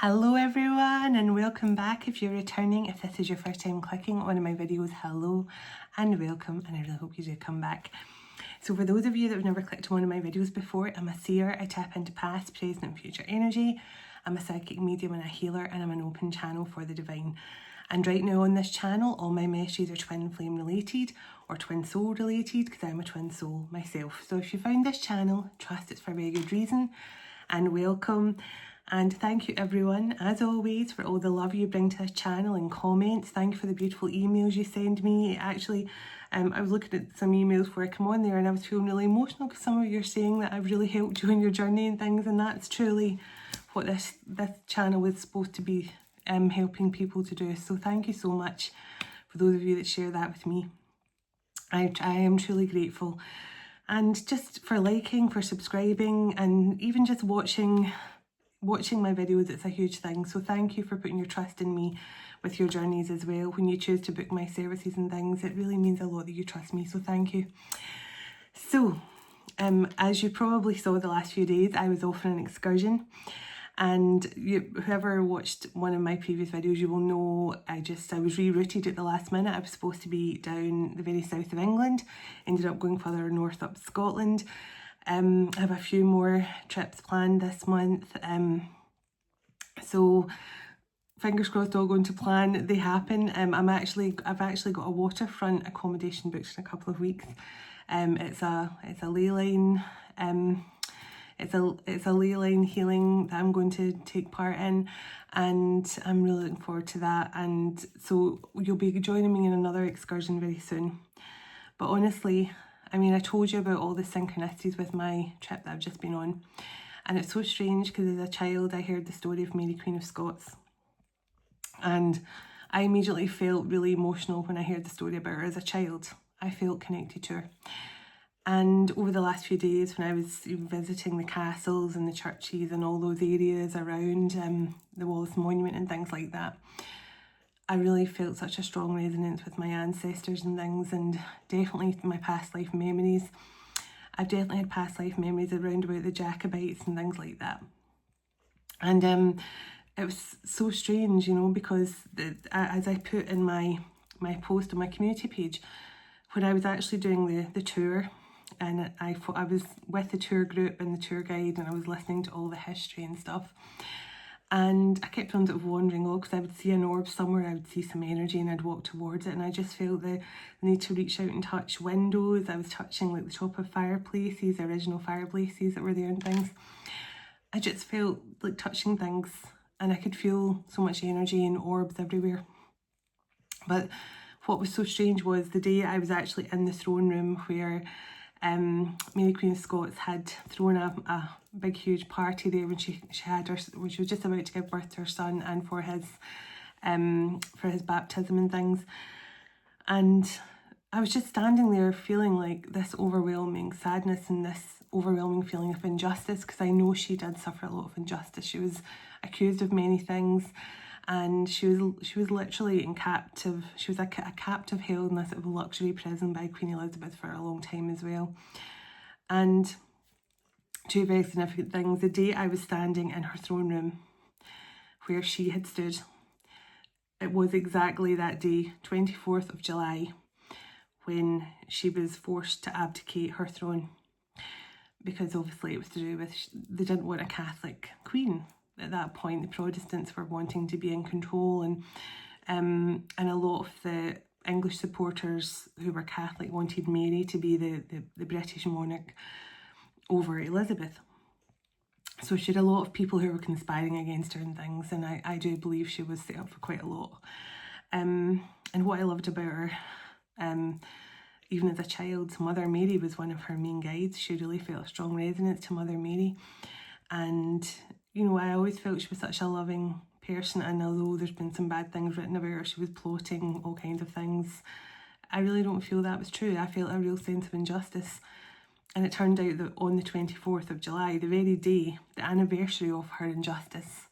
Hello everyone and welcome back. If you're returning, if this is your first time clicking on one of my videos, hello and welcome, and I really hope you do come back. So for those of you that have never clicked on one of my videos before, I'm a seer. I tap into past, present and future energy. I'm a psychic medium and a healer, and I'm an open channel for the divine. And right now on this channel, all my messages are twin flame related or twin soul related, because I'm a twin soul myself. So if you found this channel, trust it's for a very good reason, and welcome. And thank you everyone, as always, for all the love you bring to this channel and comments. Thank you for the beautiful emails you send me. Actually, I was looking at some emails before I come on there and I was feeling really emotional because some of you are saying that I've really helped you on your journey and things, and that's truly what this channel is supposed to be, helping people to do. So thank you so much for those of you that share that with me. I am truly grateful. And just for liking, for subscribing, and even just watching my videos, it's a huge thing. So thank you for putting your trust in me with your journeys as well. When you choose to book my services and things, it really means a lot that you trust me, so thank you. So as you probably saw the last few days, I was off on an excursion, and whoever watched one of my previous videos, you will know I was rerouted at the last minute. I was supposed to be down the very south of England, ended up going further north up Scotland. I have a few more trips planned this month, so fingers crossed all going to plan. They happen. I've actually got a waterfront accommodation booked in a couple of weeks. It's a ley line. It's a ley line healing that I'm going to take part in, and I'm really looking forward to that. And so you'll be joining me in another excursion very soon. But honestly, I mean, I told you about all the synchronicities with my trip that I've just been on. And it's so strange because as a child, I heard the story of Mary, Queen of Scots. And I immediately felt really emotional when I heard the story about her as a child. I felt connected to her. And over the last few days, when I was visiting the castles and the churches and all those areas around the Wallace Monument and things like that, I really felt such a strong resonance with my ancestors and things, and definitely my past life memories. I've definitely had past life memories around about the Jacobites and things like that. And it was so strange, you know, because as I put in my post on my community page, when I was actually doing the tour, and I was with the tour group and the tour guide, and I was listening to all the history and stuff. And I kept on sort of wandering off because I would see an orb somewhere, I would see some energy, and I'd walk towards it, and I just felt the need to reach out and touch windows. I was touching like the top of fireplaces, the original fireplaces that were there and things. I just felt like touching things, and I could feel so much energy and orbs everywhere. But what was so strange was the day I was actually in the throne room where Mary Queen of Scots had thrown a big huge party there when she was just about to give birth to her son, and for his baptism and things. And I was just standing there feeling like this overwhelming sadness and this overwhelming feeling of injustice, because I know she did suffer a lot of injustice. She was accused of many things, and she was literally in captive. She was a captive held in a sort of luxury prison by Queen Elizabeth for a long time as well. And two very significant things: the day I was standing in her throne room where she had stood, it was exactly that day, 24th of July, when she was forced to abdicate her throne, because obviously it was to do with they didn't want a Catholic queen. At that point, the Protestants were wanting to be in control, and a lot of the English supporters who were Catholic wanted Mary to be the British monarch over Elizabeth. So she had a lot of people who were conspiring against her and things, and I do believe she was set up for quite a lot. And what I loved about her, even as a child, Mother Mary was one of her main guides. She really felt a strong resonance to Mother Mary. And you know, I always felt she was such a loving person, and although there's been some bad things written about her, she was plotting all kinds of things, I really don't feel that was true. I felt a real sense of injustice. And it turned out that on the 24th of July, the very day, the anniversary of her injustice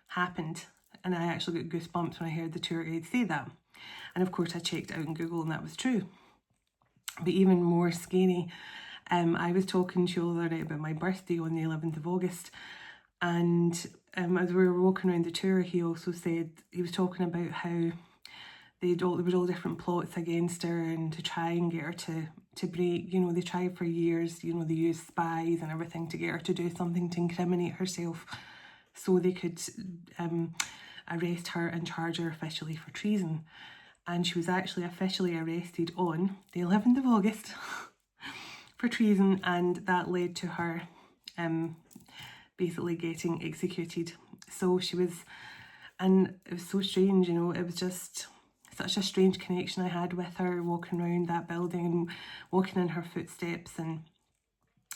happened. And I actually got goosebumps when I heard the tour guide say that. And of course I checked out on Google and that was true. But even more scary, I was talking to you the other night about my birthday on the 11th of August, and as we were walking around the tour, he also said, he was talking about how there was all different plots against her and to try and get her to break, you know, they tried for years, you know, they used spies and everything to get her to do something to incriminate herself so they could arrest her and charge her officially for treason. And she was actually officially arrested on the 11th of August for treason, and that led to her basically getting executed. So she was, and it was so strange, you know, it was just such a strange connection I had with her, walking around that building and walking in her footsteps and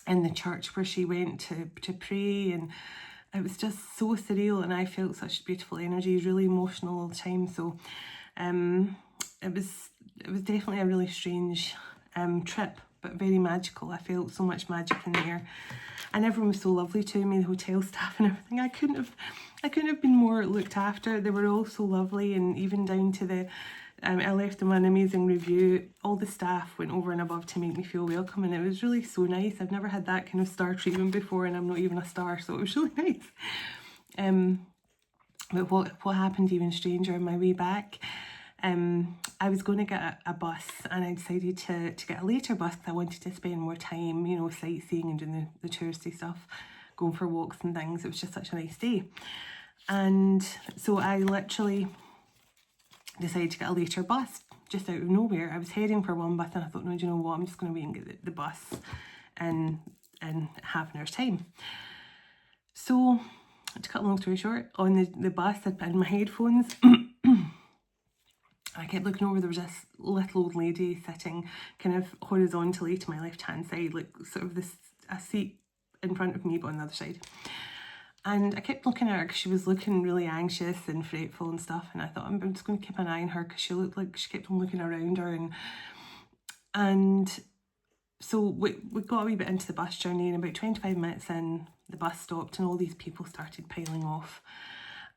in the church where she went to pray, and it was just so surreal, and I felt such beautiful energy, really emotional all the time. So it was definitely a really strange trip, but very magical. I felt so much magic in the air, and everyone was so lovely to me, the hotel staff and everything. I couldn't have been more looked after. They were all so lovely, and even down to the I left them an amazing review. All the staff went over and above to make me feel welcome, and it was really so nice. I've never had that kind of star treatment before, and I'm not even a star, so it was really nice. But what happened even stranger on my way back, I was going to get a bus, and I decided to get a later bus because I wanted to spend more time, you know, sightseeing and doing the touristy stuff, going for walks and things. It was just such a nice day. And so I literally decided to get a later bus just out of nowhere. I was heading for one bus and I thought, no, do you know what, I'm just going to wait and get the bus in half an hour's time. So to cut a long story short, on the bus I'd put in my headphones. I kept looking over, there was this little old lady sitting kind of horizontally to my left hand side, like sort of a seat in front of me but on the other side. And I kept looking at her because she was looking really anxious and fretful and stuff, and I thought, I'm just going to keep an eye on her because she looked like she kept on looking around her. And so we got a wee bit into the bus journey, and about 25 minutes in, the bus stopped and all these people started piling off,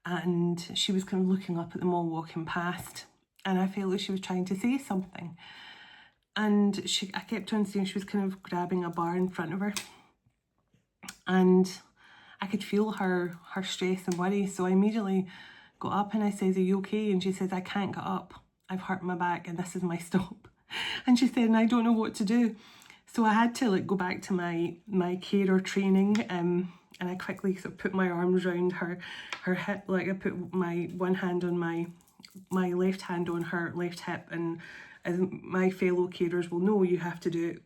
and she was kind of looking up at them all walking past, and I felt like she was trying to say something, and I kept on seeing she was kind of grabbing a bar in front of her, and I could feel her stress and worry. So I immediately got up and I said, are you okay? And she says, I can't get up. I've hurt my back and this is my stop. And she said, and I don't know what to do. So I had to go back to my carer training, and I quickly sort of put my arms around her hip, like I put my one hand on my left hand on her left hip, and as my fellow carers will know, you have to do it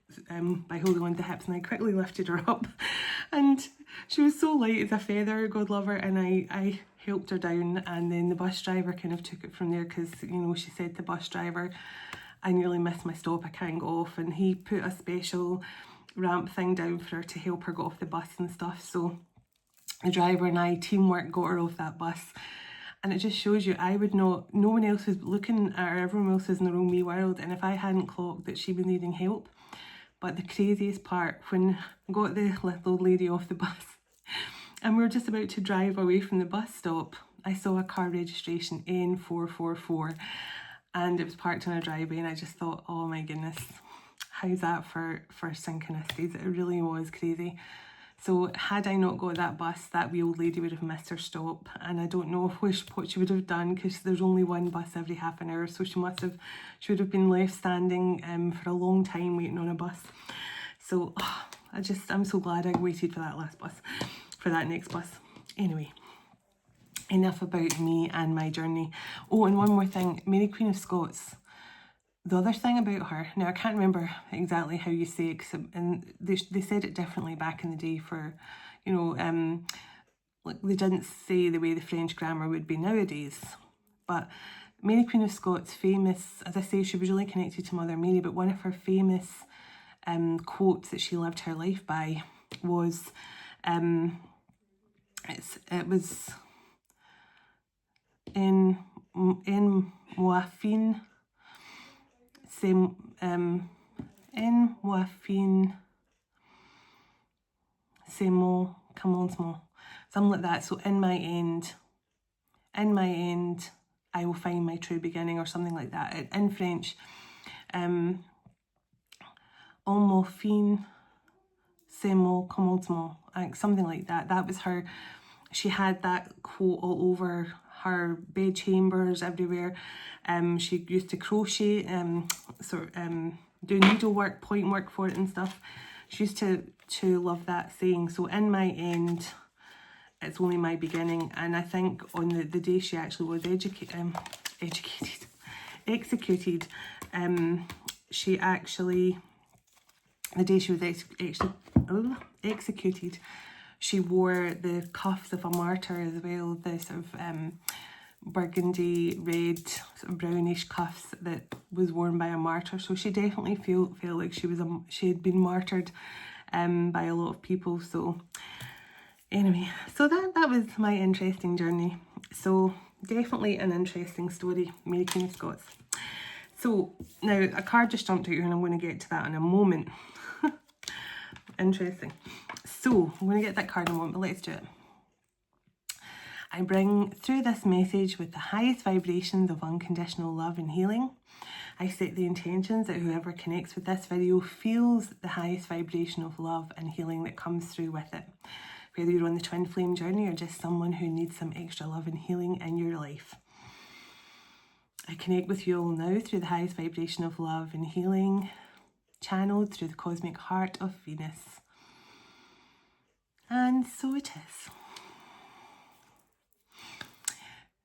by holding on to the hips, and I quickly lifted her up, and she was so light as a feather, God love her, and I helped her down, and then the bus driver kind of took it from there because, you know, she said to the bus driver, I nearly missed my stop, I can't go off, and he put a special ramp thing down for her to help her get off the bus and stuff. So the driver and I, teamwork, got her off that bus. And it just shows you, I would not, no one else was looking at her, everyone else was in their own wee world, and if I hadn't clocked that she was needing help. But the craziest part, when I got the little old lady off the bus and we were just about to drive away from the bus stop, I saw a car registration N444 and it was parked in a driveway, and I just thought, oh my goodness, how's that for synchronicities? It really was crazy. So had I not got that bus, that wee old lady would have missed her stop, and I don't know what she would have done because there's only one bus every half an hour, so she would have been left standing for a long time waiting on a bus. So I'm so glad I waited for that next bus. Anyway, enough about me and my journey. Oh, and one more thing, Mary Queen of Scots. The other thing about her, now I can't remember exactly how you say it, and they said it differently back in the day for, you know, like they didn't say the way the French grammar would be nowadays. But Mary Queen of Scots, famous, as I say, she was really connected to Mother Mary, but one of her famous quotes that she lived her life by was, it was en moi fin, c'est en moi fin, c'est mon commencement, something like that. So in my end, I will find my true beginning, or something like that. In French, en mon fin, c'est mon commencement, something like that. That was her she had that quote all over her bed chambers, everywhere. She used to crochet, do needlework, point work for it and stuff. She used to love that saying. So in my end, it's only my beginning. And I think on the day she actually was executed, she actually, the day she was executed, she wore the cuffs of a martyr as well, the sort of burgundy red sort of brownish cuffs that was worn by a martyr. So she definitely felt like she had been martyred by a lot of people. So anyway, so that was my interesting journey. So definitely an interesting story, Mary Queen of Scots. So now a card just jumped out here and I'm going to get to that in a moment. Interesting. So I'm going to get that card in a moment, but let's do it. I bring through this message with the highest vibrations of unconditional love and healing. I set the intentions that whoever connects with this video feels the highest vibration of love and healing that comes through with it. Whether you're on the twin flame journey or just someone who needs some extra love and healing in your life. I connect with you all now through the highest vibration of love and healing, channeled through the cosmic heart of Venus. And so it is.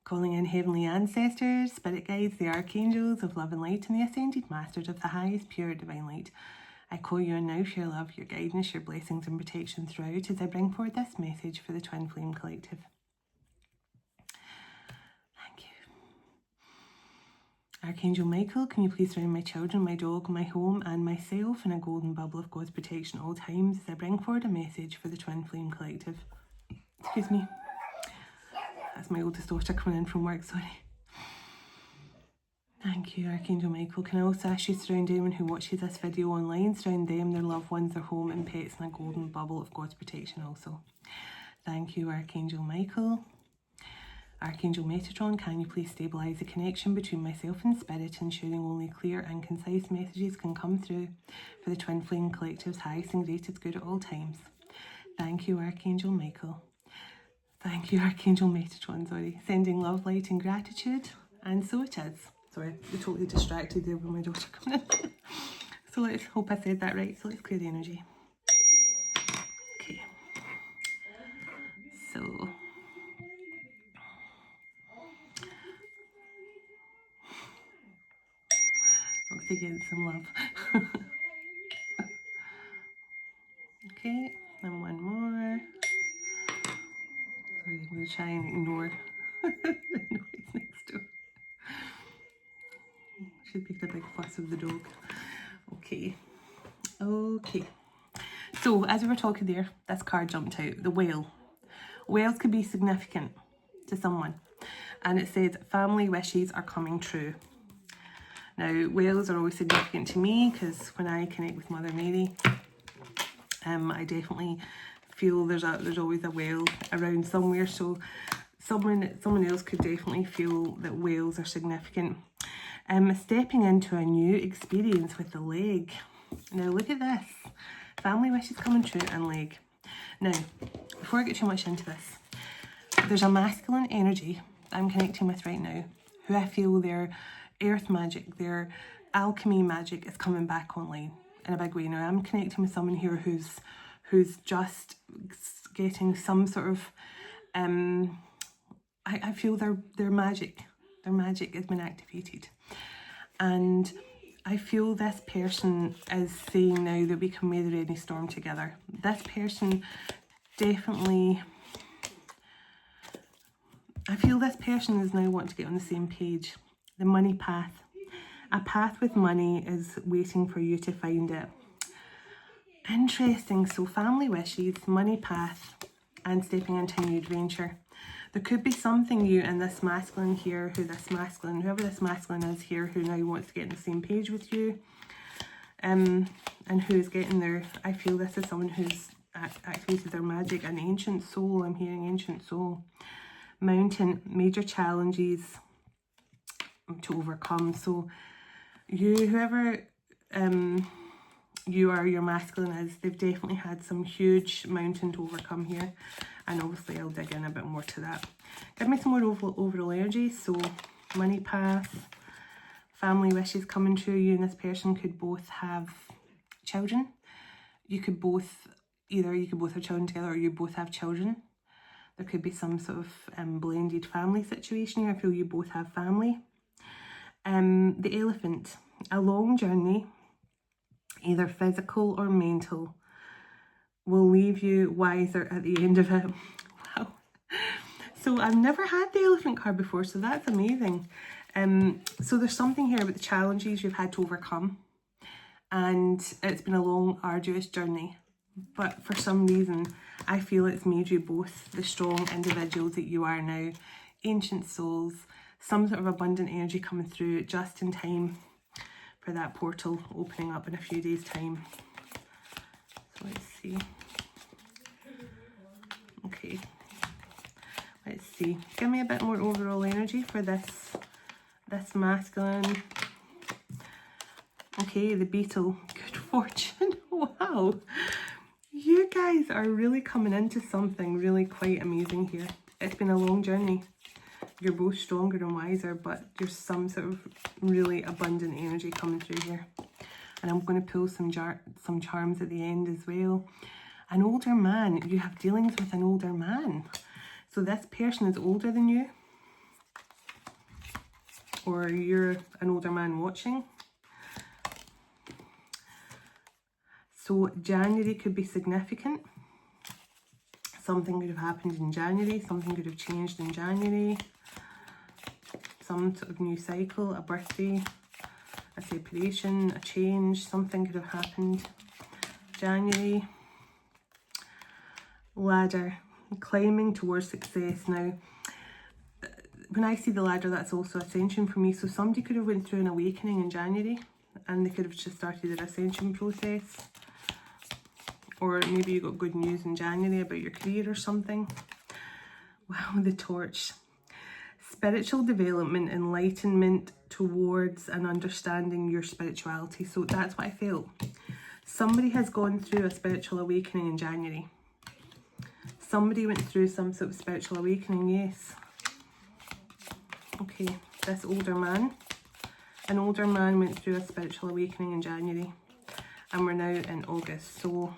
Calling in heavenly ancestors, spirit guides, the archangels of love and light, and the ascended masters of the highest pure divine light. I call you in now for your love, your guidance, your blessings and protection throughout as I bring forward this message for the Twin Flame Collective. Thank you. Archangel Michael, can you please surround my children, my dog, my home and myself in a golden bubble of God's protection at all times as I bring forward a message for the Twin Flame Collective. Excuse me. That's my oldest daughter coming in from work, sorry. Thank you, Archangel Michael. Can I also ask you to surround anyone who watches this video online, surround them, their loved ones, their home and pets in a golden bubble of God's protection also. Thank you, Archangel Michael. Archangel Metatron, can you please stabilise the connection between myself and Spirit, ensuring only clear and concise messages can come through for the Twin Flame Collective's highest and greatest good at all times. Thank you, Archangel Michael. Thank you, Archangel Metatron, sorry. Sending love, light and gratitude. And so it is. Sorry, I'm totally distracted there with my daughter coming in. So let's hope I said that right. So let's clear the energy. Okay. So Roxy getting some love. Okay, and one more. Sorry, I'm going to try and ignore the noise next door. She's making a big fuss of the dog. Okay. Okay. So, as we were talking there, this card jumped out. The whale. Whales could be significant to someone. And it says, family wishes are coming true. Now, whales are always significant to me because when I connect with Mother Mary, I definitely feel there's always a whale around somewhere. So someone else could definitely feel that whales are significant. Stepping into a new experience with the leg. Now look at this. Family wishes coming true and leg. Now, before I get too much into this, there's a masculine energy I'm connecting with right now, who I feel their earth magic, their alchemy magic is coming back online in a big way. Now I'm connecting with someone here who's just getting some sort of I feel their magic has been activated, and I feel this person is saying now that we can weather any storm together. This person definitely, I feel this person is now wanting to get on the same page. The money path. A path with money is waiting for you to find it. Interesting. So family wishes, money path, and stepping into a new adventure. There could be something new in this masculine here, whoever this masculine is here, who now wants to get on the same page with you. And who's getting there. I feel this is someone who's activated their magic. An ancient soul. I'm hearing ancient soul. Mountain. Major challenges to overcome. So you, whoever you or your masculine is, they've definitely had some huge mountain to overcome here. And obviously I'll dig in a bit more to that. Give me some more overall energy. So money path, family wishes coming true. You and this person could both have children. You could both have children together, or you both have children. There could be some sort of blended family situation here. I feel you both have family. The elephant, a long journey, either physical or mental, will leave you wiser at the end of it. Wow. So I've never had the elephant card before, so that's amazing. So there's something here about the challenges you've had to overcome, and it's been a long, arduous journey. But for some reason, I feel it's made you both the strong individuals that you are now. Ancient souls, some sort of abundant energy coming through just in time for that portal opening up in a few days' time. So let's see. Okay. Let's see. Give me a bit more overall energy for this masculine. Okay, the beetle. Good fortune. Wow. You guys are really coming into something really quite amazing here. It's been a long journey. You're both stronger and wiser, but there's some sort of really abundant energy coming through here. And I'm going to pull some charms at the end as well. An older man. You have dealings with an older man. So this person is older than you. Or you're an older man watching. So January could be significant. Something could have happened in January. Something could have changed in January. Some sort of new cycle, a birthday, a separation, a change. Something could have happened. January. Ladder. Climbing towards success. Now, when I see the ladder, that's also ascension for me. So somebody could have went through an awakening in January, and they could have just started their ascension process. Or maybe you got good news in January about your career or something. Wow, the torch. Spiritual development, enlightenment towards and understanding your spirituality. So that's what I felt. Somebody has gone through a spiritual awakening in January. Somebody went through some sort of spiritual awakening, yes. Okay, this older man. An older man went through a spiritual awakening in January. And we're now in August. So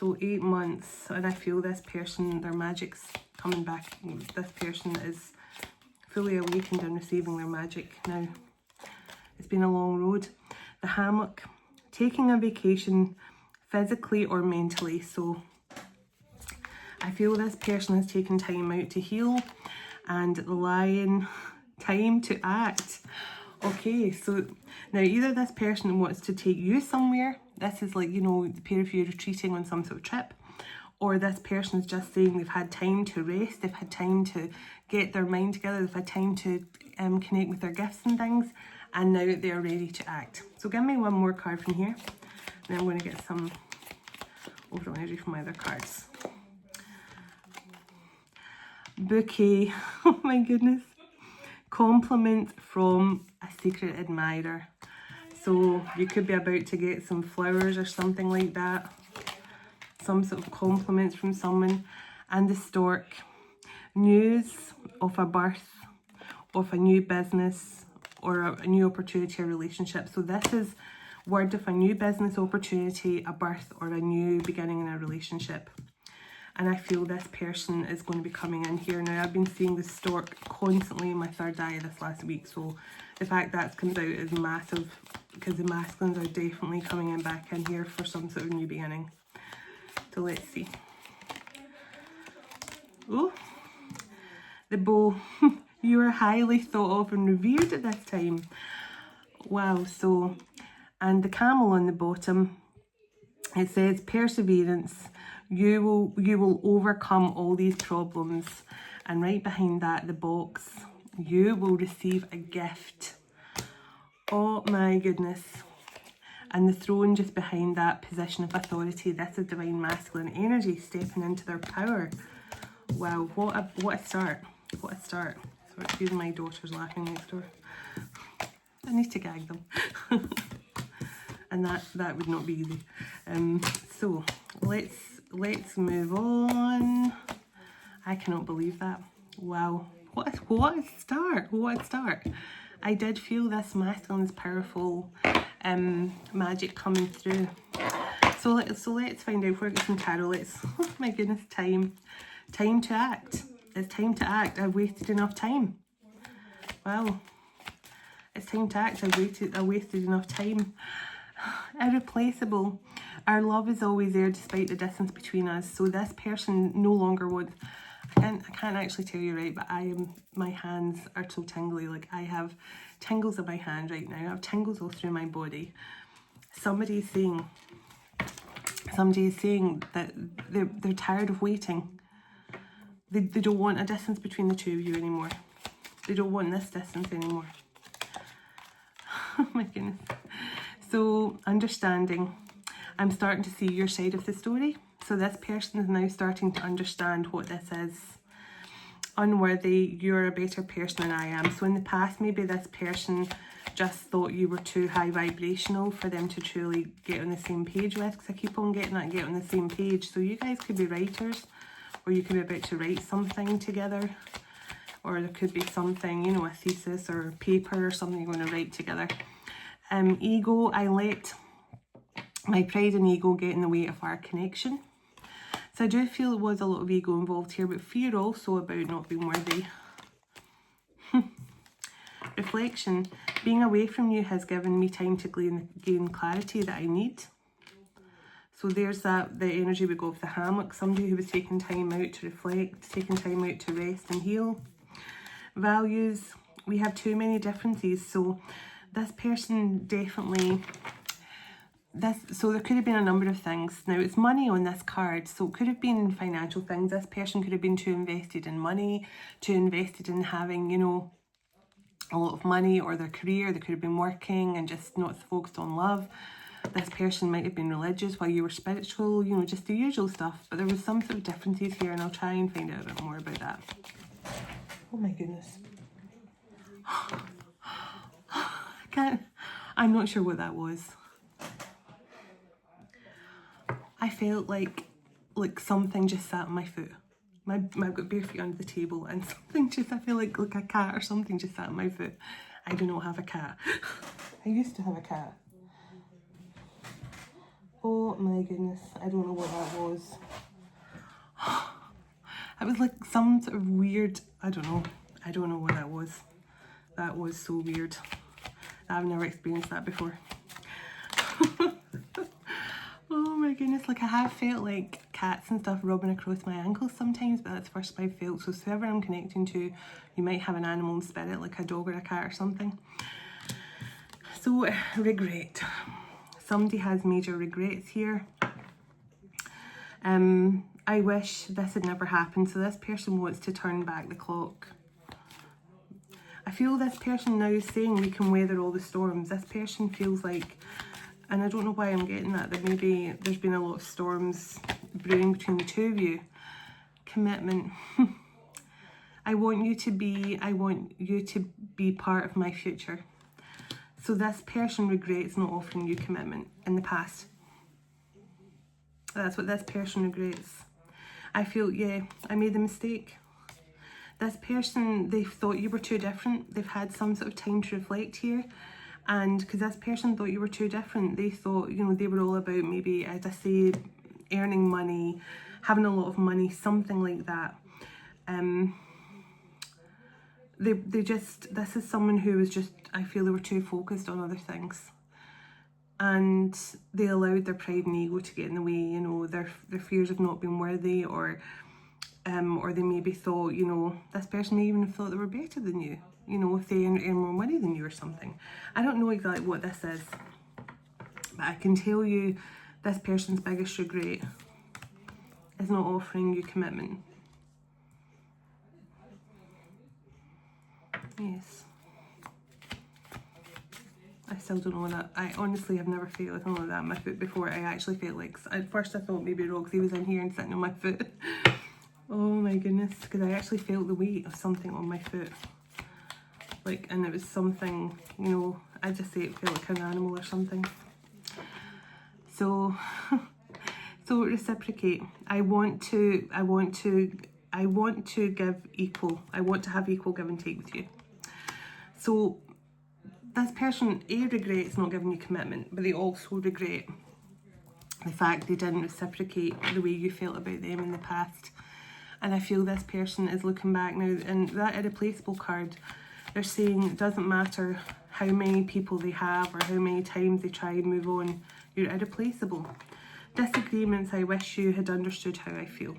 8 months, and I feel this person, their magic's coming back. This person is fully awakened and receiving their magic now. It's been a long road. The hammock, taking a vacation physically or mentally. So I feel this person has taken time out to heal, and the lion, time to act. Okay, so now either this person wants to take you somewhere. This is like, you know, the pair of you retreating on some sort of trip. Or this person's just saying they've had time to rest. They've had time to get their mind together. They've had time to connect with their gifts and things. And now they're ready to act. So give me one more card from here. And then I'm going to get some overall energy from my other cards. Bouquet. Oh my goodness. Compliment from a secret admirer. So you could be about to get some flowers or something like that. Some sort of compliments from someone. And the stork. News of a birth, of a new business, or a new opportunity or relationship. So this is word of a new business opportunity, a birth, or a new beginning in a relationship. And I feel this person is going to be coming in here. Now, I've been seeing the stork constantly in my third eye this last week. So the fact that comes out is massive, because the masculines are definitely coming in back in here for some sort of new beginning. So let's see. Oh, the bow. You are highly thought of and revered at this time. Wow, so, and the camel on the bottom, it says perseverance. You will overcome all these problems. And right behind that, the box, you will receive a gift. Oh my goodness. And the throne just behind that, position of authority. This is divine masculine energy stepping into their power. Wow, what a start. What a start. So excuse my daughter's laughing next door. I need to gag them. and that would not be easy. So let's move on. I cannot believe that. Wow, what a start! What a start! I did feel this masculine's powerful magic coming through. So let's find out where it's some tarot. Oh my goodness, time to act. It's time to act. I've wasted enough time. Wow, it's time to act. I wasted enough time. Irreplaceable. Our love is always there despite the distance between us. So this person no longer would. I can't actually tell you right, but my hands are so tingly. Like, I have tingles in my hand right now. I have tingles all through my body. Somebody is saying that they're tired of waiting. They don't want a distance between the two of you anymore. They don't want this distance anymore. Oh my goodness. So, understanding. I'm starting to see your side of the story. So this person is now starting to understand what this is. Unworthy, you're a better person than I am. So in the past, maybe this person just thought you were too high vibrational for them to truly get on the same page with. Because I keep on getting that get on the same page. So you guys could be writers, or you could be about to write something together. Or there could be something, you know, a thesis or a paper or something you're going to write together. Ego, I let my pride and ego get in the way of our connection. So I do feel there was a lot of ego involved here, but fear also about not being worthy. Reflection. Being away from you has given me time to gain clarity that I need. So there's that, the energy we go of the hammock. Somebody who was taking time out to reflect, taking time out to rest and heal. Values. We have too many differences. So this person definitely... So there could have been a number of things. Now it's money on this card, so it could have been financial things. This person could have been too invested in money, too invested in having, you know, a lot of money, or their career. They could have been working and just not focused on love. This person might have been religious while you were spiritual, you know, just the usual stuff. But there was some sort of differences here, and I'll try and find out a bit more about that. Oh my goodness. I'm not sure what that was. I felt like something just sat on my foot. I've got bare feet under the table, and something just, I feel like a cat or something just sat on my foot. I do not have a cat. I used to have a cat. Oh my goodness, I don't know what that was. It was like some sort of weird, I don't know what that was. That was so weird. I've never experienced that before. Oh my goodness, like I have felt like cats and stuff rubbing across my ankles sometimes, but that's the first time I've felt. So whoever I'm connecting to, you might have an animal in spirit, like a dog or a cat or something. So, regret. Somebody has major regrets here. I wish this had never happened. So this person wants to turn back the clock. I feel this person now is saying we can weather all the storms. This person feels like, and I don't know why I'm getting that maybe there's been a lot of storms brewing between the two of you. Commitment. I want you to be part of my future. So this person regrets not offering you commitment in the past. That's what this person regrets. I feel, yeah, I made a mistake. This person, they thought you were too different. They've had some sort of time to reflect here. And because this person thought you were too different, they thought, you know, they were all about maybe, as I say, earning money, having a lot of money, something like that. This is someone who was just, I feel they were too focused on other things. And they allowed their pride and ego to get in the way, you know, their fears of not being worthy, or they maybe thought, you know, this person may even have thought they were better than you. You know, if they earn more money than you or something. I don't know exactly what this is, but I can tell you this person's biggest regret is not offering you commitment. Yes. I still don't know that. I honestly have never felt anything like that on my foot before. I actually felt like, at first I thought maybe Roxy was in here and sitting on my foot. Oh my goodness, because I actually felt the weight of something on my foot. Like, and it was something, you know, I just say it felt like an animal or something. So, so reciprocate. I want to give equal. I want to have equal give and take with you. So this person, A, regrets not giving you commitment, but they also regret the fact they didn't reciprocate the way you felt about them in the past. And I feel this person is looking back now, and that irreplaceable card, they're saying it doesn't matter how many people they have or how many times they try and move on, you're irreplaceable. Disagreements, I wish you had understood how I feel.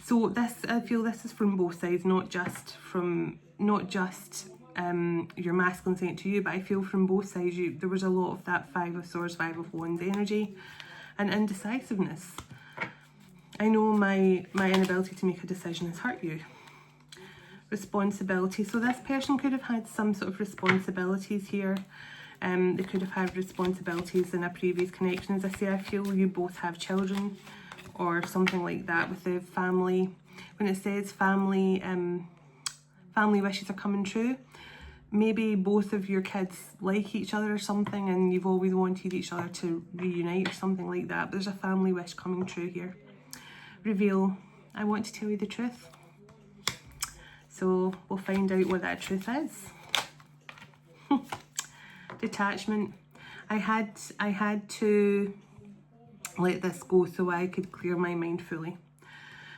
So this, I feel this is from both sides, not just your masculine saying it to you, but I feel from both sides there was a lot of that 5 of Swords, 5 of Wands energy and indecisiveness. I know my inability to make a decision has hurt you. Responsibility. So this person could have had some sort of responsibilities here. They could have had responsibilities in a previous connection. As I say, I feel you both have children or something like that with the family. When it says family, family wishes are coming true, maybe both of your kids like each other or something and you've always wanted each other to reunite or something like that. But there's a family wish coming true here. Reveal. I want to tell you the truth. So we'll find out what that truth is. Detachment. I had to let this go so I could clear my mind fully.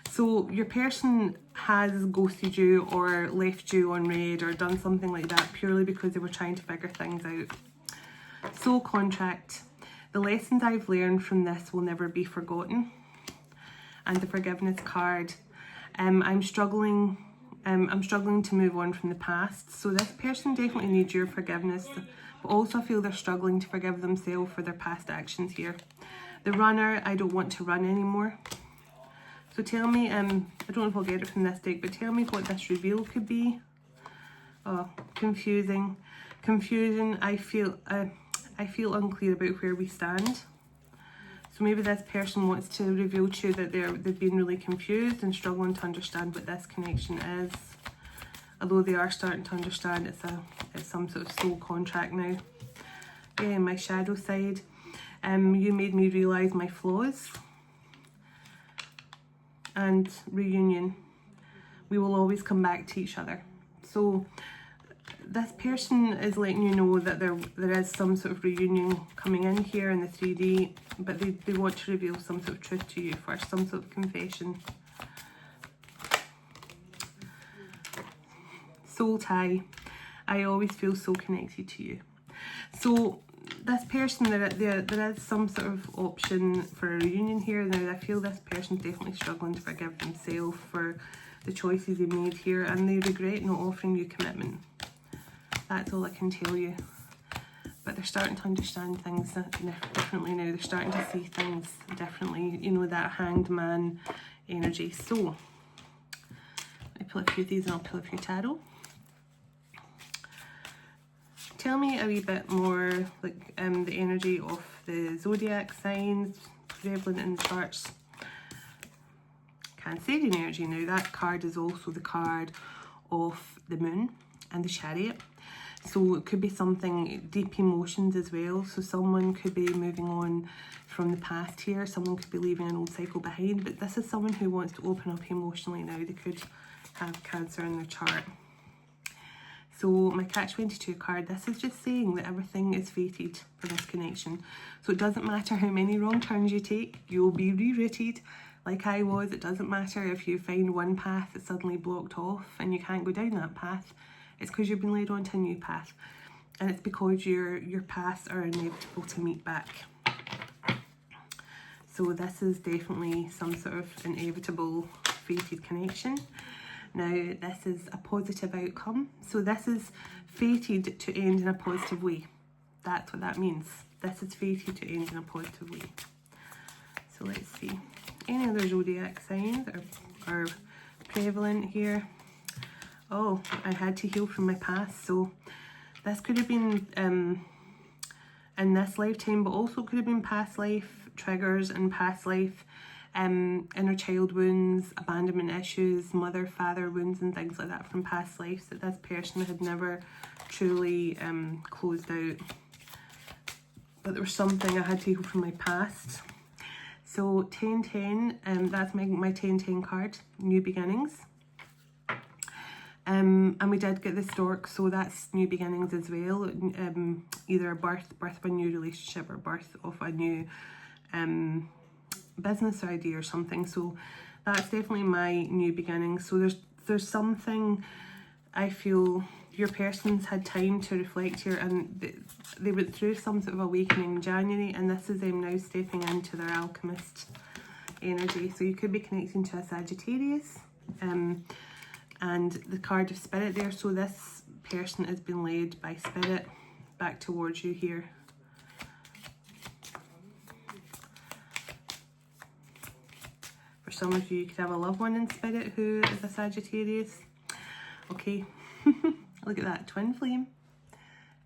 So your person has ghosted you or left you on red or done something like that purely because they were trying to figure things out. Soul contract. The lessons I've learned from this will never be forgotten. And the forgiveness card. I'm struggling to move on from the past. So this person definitely needs your forgiveness, but also I feel they're struggling to forgive themselves for their past actions here. The runner, I don't want to run anymore. So tell me, I don't know if I'll get it from this deck, but tell me what this reveal could be. Oh, confusing. Confusion, I feel unclear about where we stand. So maybe this person wants to reveal to you that they've been really confused and struggling to understand what this connection is. Although they are starting to understand it's some sort of soul contract now. Yeah, my shadow side. You made me realise my flaws. And reunion. We will always come back to each other. So this person is letting you know that there is some sort of reunion coming in here in the 3D, but they want to reveal some sort of truth to you first, some sort of confession. Soul tie. I always feel so connected to you. So this person, there is some sort of option for a reunion here. Now I feel this person's definitely struggling to forgive themselves for the choices they made here, and they regret not offering you commitment. That's all I can tell you. But they're starting to understand things differently now. They're starting to see things differently. You know, that hanged man energy. So I pull a few of these and I'll pull a few tarot. Tell me a wee bit more, like the energy of the zodiac signs, prevalent in the charts. Cancerian energy. Now that card is also the card of the moon and the chariot. So it could be something, deep emotions as well. So someone could be moving on from the past here. Someone could be leaving an old cycle behind. But this is someone who wants to open up emotionally now. They could have Cancer in their chart. So my Catch-22 card, this is just saying that everything is fated for this connection. So it doesn't matter how many wrong turns you take, you'll be rerouted like I was. It doesn't matter if you find one path that's suddenly blocked off and you can't go down that path. It's because you've been led on to a new path. And it's because your paths are inevitable to meet back. So this is definitely some sort of inevitable fated connection. Now this is a positive outcome. So this is fated to end in a positive way. That's what that means. This is fated to end in a positive way. So let's see. Any other zodiac signs are prevalent here? Oh, I had to heal from my past. So this could have been in this lifetime, but also could have been past life triggers and past life inner child wounds, abandonment issues, mother, father wounds and things like that from past lives that this person had never truly closed out. but there was something I had to heal from my past. So 1010, that's my 1010 card, New Beginnings. And we did get the stork, so that's new beginnings as well. Either birth of a new relationship or birth of a new business idea or something. So that's definitely my new beginning. So there's something, I feel your person's had time to reflect here, and they went through some sort of awakening in January, and this is them now stepping into their alchemist energy. So you could be connecting to a Sagittarius, and the card of spirit there. So this person has been led by spirit back towards you here. For some of you, you could have a loved one in spirit who is a Sagittarius. Okay, look at that, twin flame,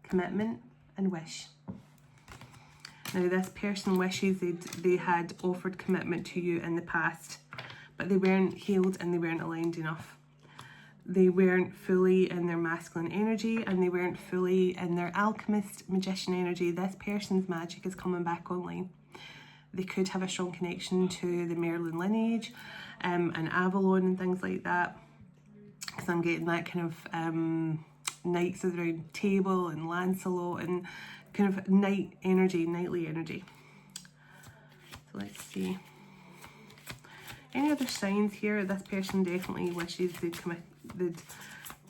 commitment and wish. Now this person wishes they had offered commitment to you in the past, but they weren't healed and they weren't aligned enough. They weren't fully in their masculine energy, and they weren't fully in their alchemist, magician energy. This person's magic is coming back online. They could have a strong connection to the Merlin lineage, and Avalon and things like that. Because I'm getting that kind of Knights of the Round Table and Lancelot and kind of night energy, knightly energy. So let's see. Any other signs here? This person definitely wishes they'd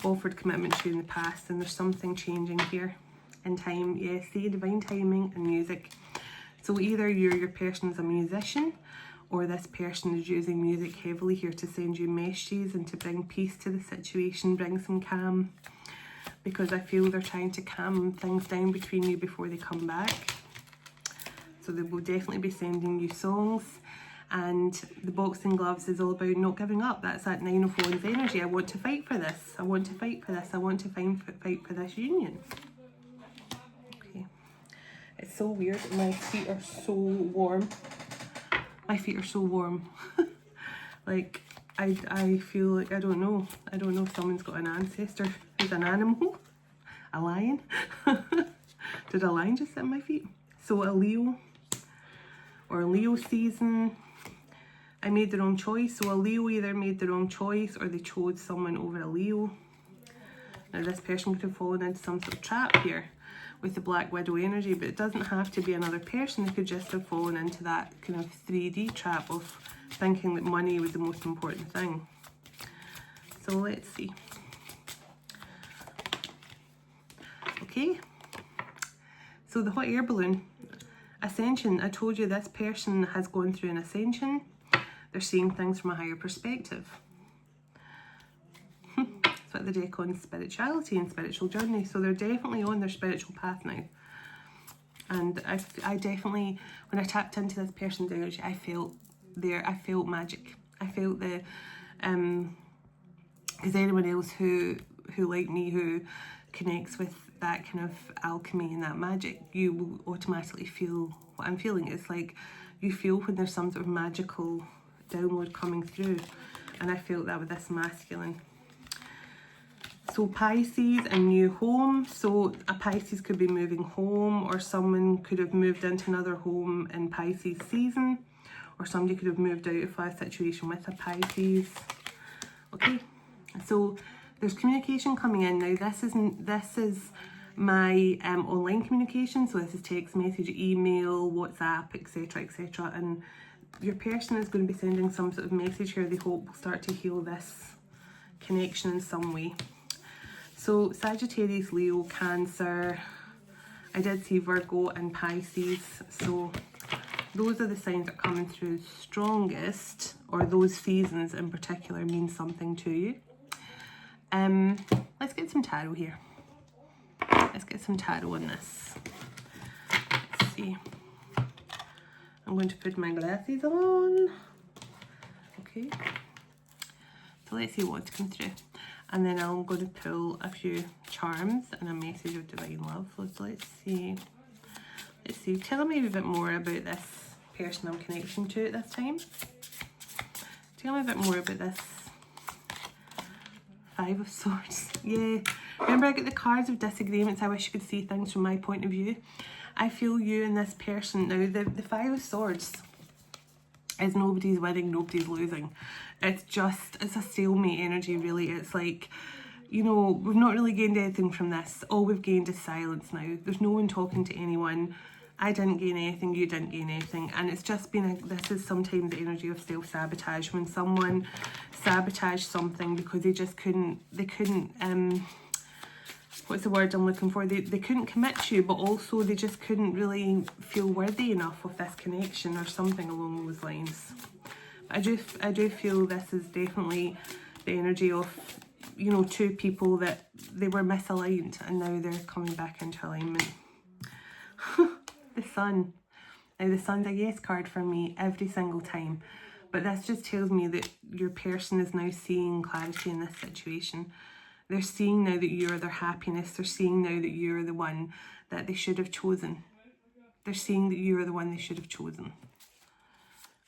offered commitment to you in the past, and there's something changing here in time. Yeah, see, divine timing and music. So either your person is a musician, or this person is using music heavily here to send you messages and to bring peace to the situation, bring some calm, because I feel they're trying to calm things down between you before they come back. So they will definitely be sending you songs. And the boxing gloves is all about not giving up. That's that 9 of Wands energy. I want to fight for this. I want to fight for this. I want to fight for this union. Okay. It's so weird. My feet are so warm. My feet are so warm. Like, I feel like, I don't know if someone's got an ancestor who's an animal. A lion. Did a lion just sit on my feet? So a Leo, or a Leo season. I made the wrong choice. So a Leo either made the wrong choice or they chose someone over a Leo. Now this person could have fallen into some sort of trap here with the Black Widow energy, but it doesn't have to be another person. They could just have fallen into that kind of 3D trap of thinking that money was the most important thing. So let's see. Okay. So the hot air balloon. Ascension. I told you this person has gone through an ascension. They're seeing things from a higher perspective. That's what the deck calls spirituality and spiritual journey. So they're definitely on their spiritual path now. And I definitely, when I tapped into this person's energy, I felt magic. I felt the, because anyone else who like me, who connects with that kind of alchemy and that magic, you will automatically feel what I'm feeling. It's like you feel when there's some sort of magical download coming through, and I felt that with this masculine. So Pisces and new home. So a Pisces could be moving home, or someone could have moved into another home in Pisces season, or somebody could have moved out of a situation with a Pisces. Okay, so there's communication coming in now. This is my online communication. So this is text message, email, WhatsApp, etc, etc. And your person is going to be sending some sort of message here they hope will start to heal this connection in some way. So Sagittarius, Leo, Cancer. I did see Virgo and Pisces. So those are the signs that are coming through strongest, or those seasons in particular mean something to you. Let's get some tarot here. Let's get some tarot on this. Let's see. I'm going to put my glasses on. Okay. So let's see what's come through. And then I'm going to pull a few charms and a message of divine love. So let's see. Let's see. Tell me a bit more about this person I'm connecting to at this time. Tell me a bit more about this Five of Swords. Yeah. Remember, I get the cards of disagreements. I wish you could see things from my point of view. I feel you and this person. Now, the Five of Swords is nobody's winning, nobody's losing. It's a stalemate energy, really. It's like, you know, we've not really gained anything from this. All we've gained is silence now. There's no one talking to anyone. I didn't gain anything, you didn't gain anything. And it's just been this is sometimes the energy of self-sabotage, when someone sabotaged something because they couldn't, what's the word I'm looking for? They couldn't commit to you, but also they just couldn't really feel worthy enough of this connection or something along those lines. I do feel this is definitely the energy of, you know, two people that they were misaligned and now they're coming back into alignment. The Sun. Now the Sun's a yes card for me every single time. But this just tells me that your person is now seeing clarity in this situation. They're seeing now that you're their happiness. They're seeing now that you're the one that they should have chosen. They're seeing that you're the one they should have chosen.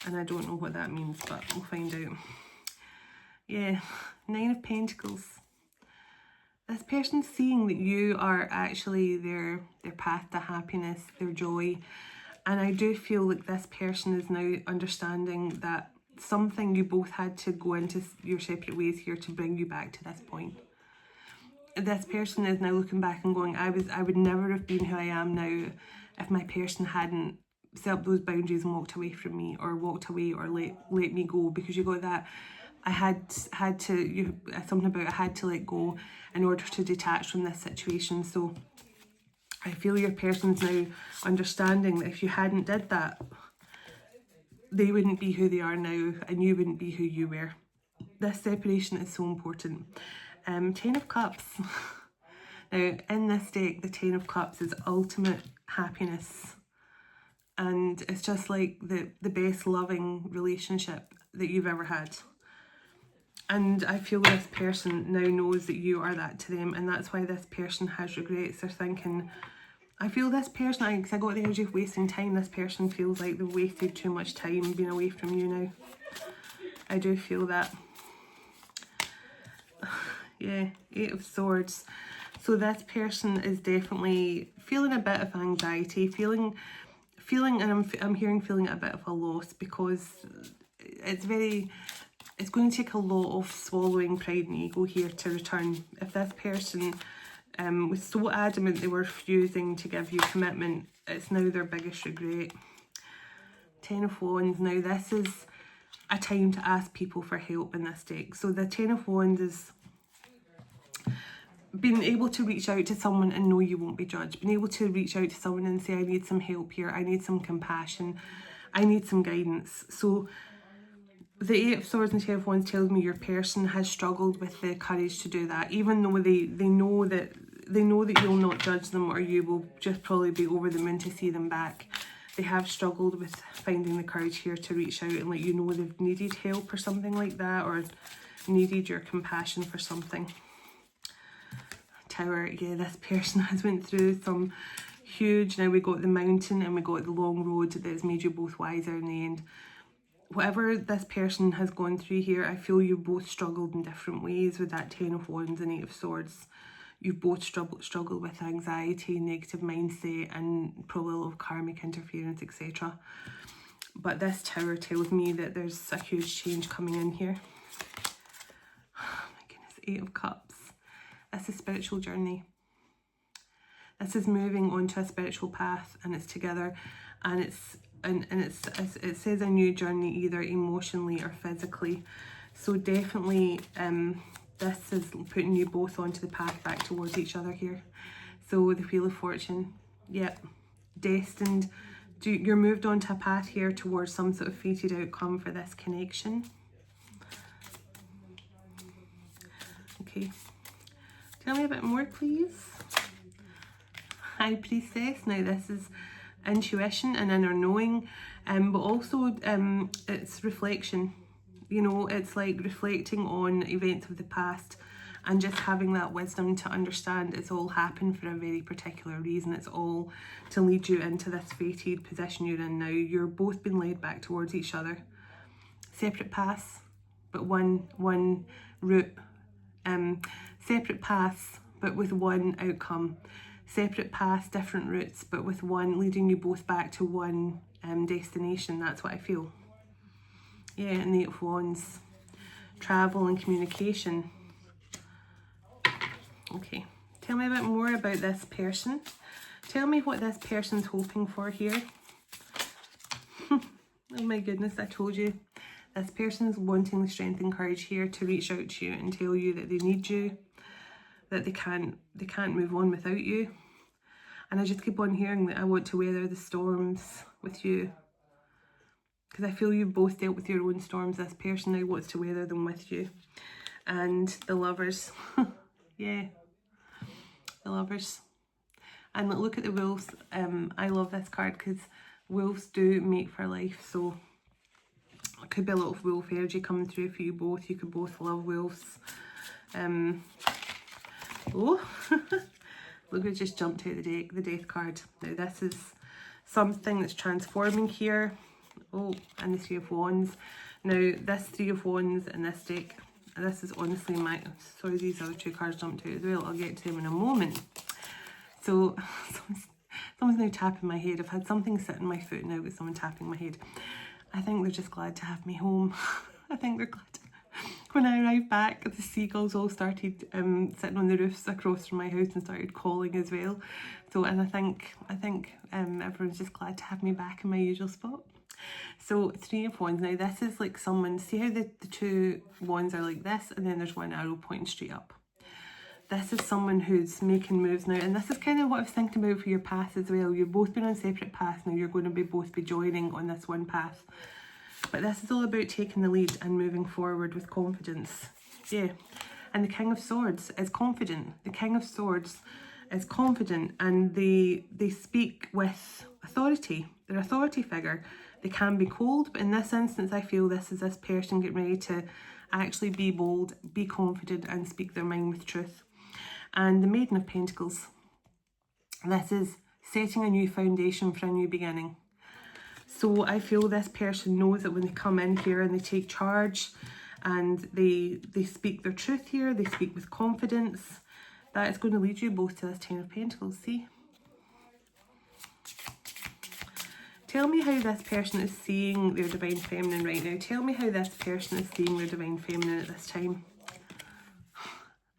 And I don't know what that means, but we'll find out. Yeah, Nine of Pentacles. This person's seeing that you are actually their path to happiness, their joy. And I do feel like this person is now understanding that something you both had to go into your separate ways here to bring you back to this point. This person is now looking back and going, I would never have been who I am now if my person hadn't set up those boundaries and walked away from me, or walked away, or let me go, because you got that. I had to, something about I had to let go in order to detach from this situation. So I feel your person's now understanding that if you hadn't did that, they wouldn't be who they are now, and you wouldn't be who you were. This separation is so important. Ten of Cups. Now, in this deck, the Ten of Cups is ultimate happiness. And it's just like the best loving relationship that you've ever had. And I feel this person now knows that you are that to them, and that's why this person has regrets. They're thinking, I feel this person, because I got the energy of wasting time, this person feels like they've wasted too much time being away from you now. I do feel that. Yeah, Eight of Swords. So this person is definitely feeling a bit of anxiety, feeling, and I'm hearing feeling a bit of a loss, because it's going to take a lot of swallowing pride and ego here to return. If this person was so adamant they were refusing to give you commitment, it's now their biggest regret. Ten of Wands. Now this is a time to ask people for help in this deck. So the Ten of Wands is being able to reach out to someone and know you won't be judged. Being able to reach out to someone and say, I need some help here, I need some compassion, I need some guidance. So the Eight of Swords and Ten of Wands tells me your person has struggled with the courage to do that, even though they know that you'll not judge them, or you will just probably be over the moon to see them back. They have struggled with finding the courage here to reach out and let you know they've needed help or something like that, or needed your compassion for something. Tower. Yeah, this person has went through some huge, now we got the mountain and we got the long road that has made you both wiser in the end. Whatever this person has gone through here, I feel you both struggled in different ways with that Ten of Wands and Eight of Swords. You've both struggled with anxiety, negative mindset, and probably a lot of karmic interference, etc. But this Tower tells me that there's a huge change coming in here. Oh my goodness, Eight of Cups. This is spiritual journey. This is moving onto a spiritual path, and it's together, and it says a new journey, either emotionally or physically. So definitely this is putting you both onto the path back towards each other here. So the Wheel of Fortune, yep, destined. You're moved onto a path here towards some sort of fated outcome for this connection. Okay, tell me a bit more, please. High Priestess. Now this is intuition and inner knowing, but also it's reflection. You know, it's like reflecting on events of the past and just having that wisdom to understand it's all happened for a very particular reason. It's all to lead you into this fated position you're in now. You're both being led back towards each other. Separate paths, but one route Separate paths, but with one outcome. Separate paths, different routes, but with one, leading you both back to one destination. That's what I feel. Yeah, and the Eight of Wands. Travel and communication. Okay, tell me a bit more about this person. Tell me what this person's hoping for here. Oh my goodness, I told you. This person's wanting the strength and courage here to reach out to you and tell you that they need you, that they can't move on without you. And I just keep on hearing that I want to weather the storms with you. Because I feel you've both dealt with your own storms. This person now wants to weather them with you. And the Lovers. Yeah. The Lovers. And look at the wolves. I love this card because wolves do mate for life. So it could be a lot of wolf energy coming through for you both. You could both love wolves. Oh, look, we just jumped out the deck, the Death card. Now this is something that's transforming here. Oh, and the Three of Wands. Now this Three of Wands in this deck, this is honestly my, sorry these other two cards jumped out as well, I'll get to them in a moment. So someone's now tapping my head. I've had something sit in my foot now with someone tapping my head. I think they're just glad to have me home. I think they're glad. When I arrived back, the seagulls all started sitting on the roofs across from my house and started calling as well. So, and I think everyone's just glad to have me back in my usual spot. So, Three of Wands. Now, this is like someone, see how the two wands are like this, and then there's one arrow pointing straight up. This is someone who's making moves now, and this is kind of what I was thinking about for your path as well. You've both been on separate paths now. You're going to both be joining on this one path. But this is all about taking the lead and moving forward with confidence. Yeah. And the King of Swords is confident. The King of Swords is confident, and they speak with authority. They're an authority figure. They can be cold, but in this instance, I feel this is this person getting ready to actually be bold, be confident, and speak their mind with truth. And the Maiden of Pentacles. This is setting a new foundation for a new beginning. So I feel this person knows that when they come in here and they take charge and they speak their truth here, they speak with confidence, that is going to lead you both to this Ten of Pentacles, see? Tell me how this person is seeing their Divine Feminine right now. Tell me how this person is seeing their Divine Feminine at this time.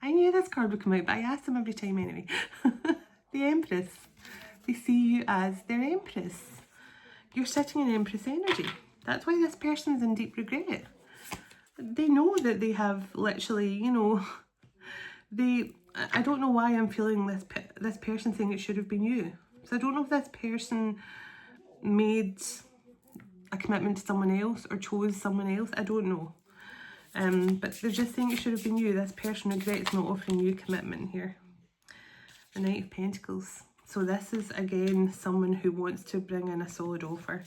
I knew this card would come out, but I ask them every time anyway. The Empress. They see you as their Empress. You're sitting in Empress energy. That's why this person's in deep regret. They know that they have literally, you know, I don't know why I'm feeling this person saying it should have been you. So I don't know if this person made a commitment to someone else or chose someone else. I don't know. But they're just saying it should have been you. This person regrets not offering you commitment here. The Knight of Pentacles. So this is, again, someone who wants to bring in a solid offer.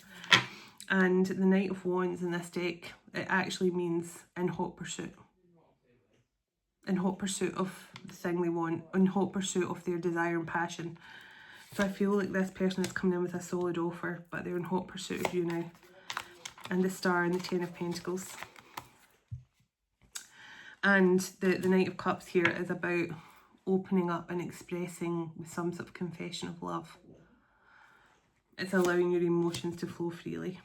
And the Knight of Wands in this deck, it actually means in hot pursuit. In hot pursuit of the thing they want. In hot pursuit of their desire and passion. So I feel like this person is coming in with a solid offer, but they're in hot pursuit of you now. And the Star and the Ten of Pentacles. And the Knight of Cups here is about opening up and expressing with some sort of confession of love. It's allowing your emotions to flow freely.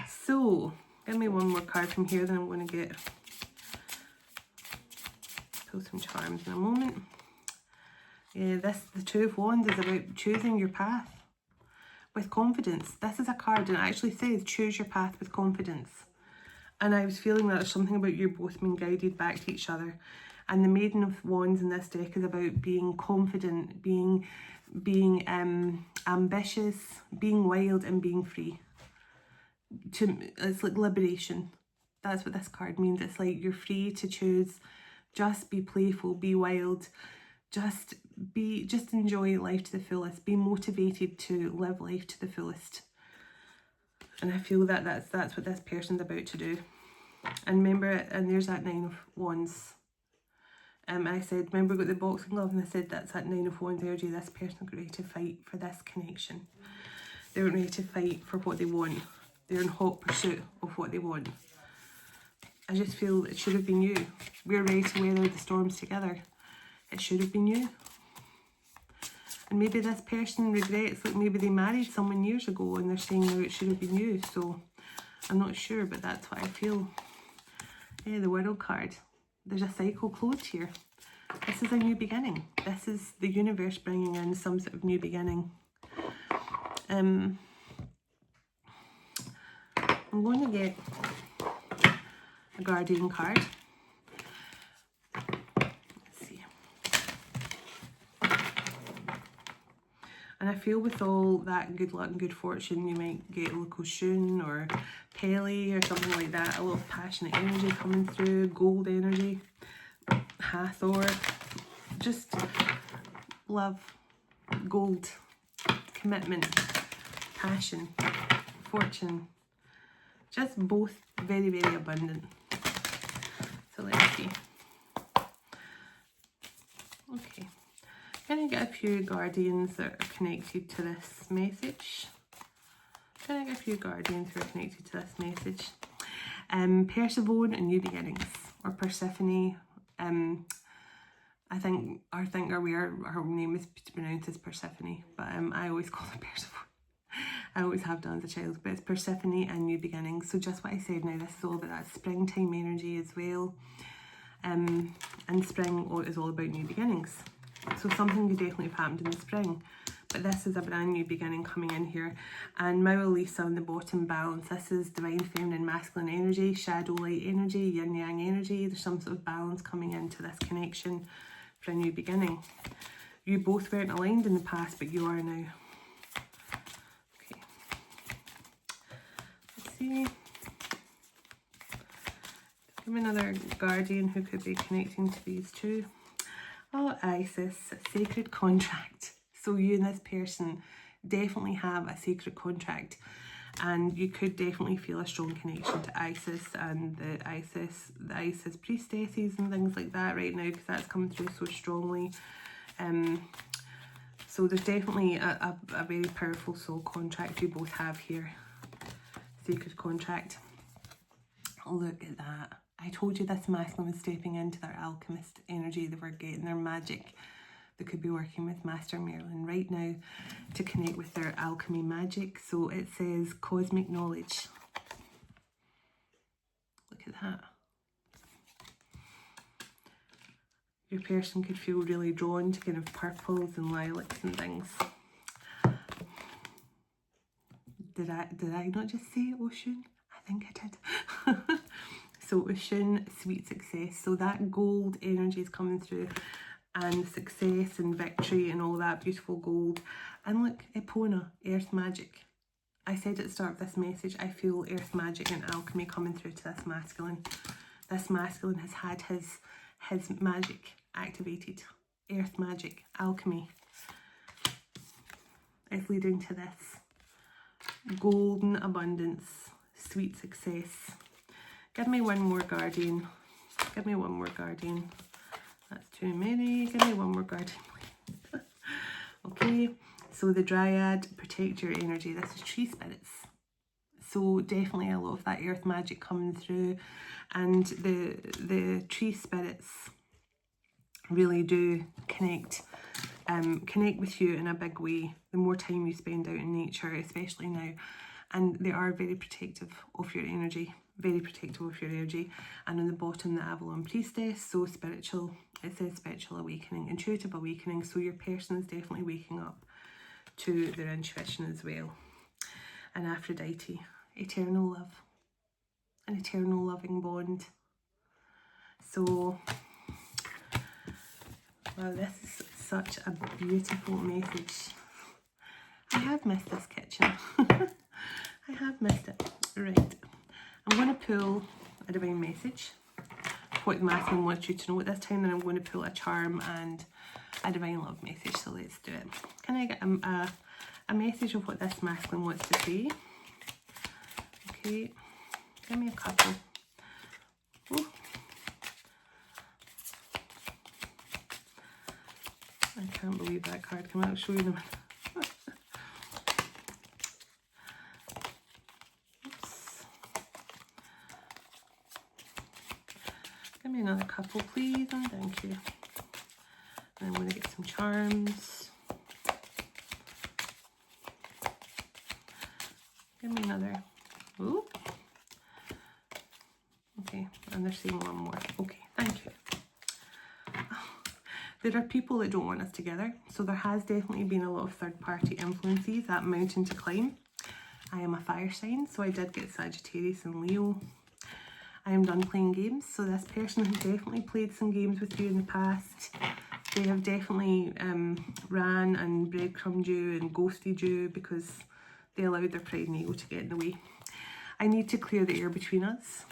So, give me one more card from here, then I'm going to pull some charms in a moment. Yeah, the Two of Wands is about choosing your path with confidence. This is a card and it actually says choose your path with confidence. And I was feeling that there's something about you both being guided back to each other. And the Maiden of Wands in this deck is about being confident, being ambitious, being wild and being free. It's like liberation. That's what this card means. It's like you're free to choose. Just be playful, be wild. Just enjoy life to the fullest. Be motivated to live life to the fullest. And I feel that that's what this person's about to do. And remember, and there's that Nine of Wands. I said, remember, got the boxing glove, and I said that's that Nine of Wands energy. This person's ready to fight for this connection. They're ready to fight for what they want. They're in hot pursuit of what they want. I just feel it should have been you. We're ready to weather the storms together. It should have been you. And maybe this person regrets that maybe they married someone years ago and they're saying now it should have been you. So I'm not sure, but that's what I feel. Yeah, the World card. There's a cycle closed here. This is a new beginning. This is the universe bringing in some sort of new beginning. I'm going to get a Guardian card. Let's see. And I feel with all that good luck and good fortune, you might get local Shun or Pele or something like that. A lot of passionate energy coming through, gold energy, Hathor, just love, gold, commitment, passion, fortune, just both very, very abundant. So let's see. Okay, can I get a few guardians that are connected to this message? Can I get a few guardians who are connected to this message? Persephone and New Beginnings, or Persephone. I think her name is pronounced as Persephone, but I always call her Persephone. I always have done as a child, but it's Persephone and New Beginnings. So just what I said now, this is all about that springtime energy as well. And spring is all about new beginnings. So something could definitely have happened in the spring, but this is a brand new beginning coming in here. And Maui Lisa on the bottom, balance. This is divine feminine masculine energy, shadow light energy, yin yang energy. There's some sort of balance coming into this connection for a new beginning. You both weren't aligned in the past, but you are now. Okay. Let's see. Give me another guardian who could be connecting to these two. Oh, Isis, sacred contract. So you and this person definitely have a sacred contract, and you could definitely feel a strong connection to Isis and the Isis priestesses and things like that right now, because that's coming through so strongly. So there's definitely a very powerful soul contract you both have here. Sacred contract. Look at that. I told you this masculine was stepping into their alchemist energy. They were getting their magic. They could be working with Master Merlin right now to connect with their alchemy magic. So it says cosmic knowledge. Look at that. Your person could feel really drawn to kind of purples and lilacs and things. Did I not just say ocean? I think I did. So ocean, sweet success. So that gold energy is coming through, and success and victory and all that beautiful gold. And look, Epona, earth magic. I said at the start of this message, I feel earth magic and alchemy coming through to this masculine. This masculine has had his magic activated. Earth magic, alchemy is leading to this golden abundance, sweet success. Give me one more guardian. Give me one more guardian. That's too many. Give me one more guardian, please. Okay, so the Dryad, protect your energy. This is tree spirits. So definitely a lot of that earth magic coming through, and the tree spirits really do connect with you in a big way the more time you spend out in nature, especially now. And they are very protective of your energy. Very protective of your energy. And on the bottom, the Avalon Priestess, so spiritual. It says spiritual awakening, intuitive awakening. So your person is definitely waking up to their intuition as well. And Aphrodite, eternal love, an eternal loving bond. So, wow, this is such a beautiful message. I have missed this kitchen. I have missed it. Right. I'm going to pull a divine message, what the masculine wants you to know at this time, then I'm going to pull a charm and a divine love message. So let's do it. Can I get a message of what this masculine wants to say? Okay, give me a couple. Ooh. I can't believe that card came out. I'll show you them. couple, please, and thank you. And I'm going to get some charms. Give me another. Ooh. Okay, and they're saying one more. Okay, thank you. There are people that don't want us together, so there has definitely been a lot of third-party influences, that mountain to climb. I am a fire sign, so I did get Sagittarius and Leo. I am done playing games, so this person has definitely played some games with you in the past. They have definitely ran and breadcrumbed you and ghosted you because they allowed their pride and ego to get in the way. I need to clear the air between us.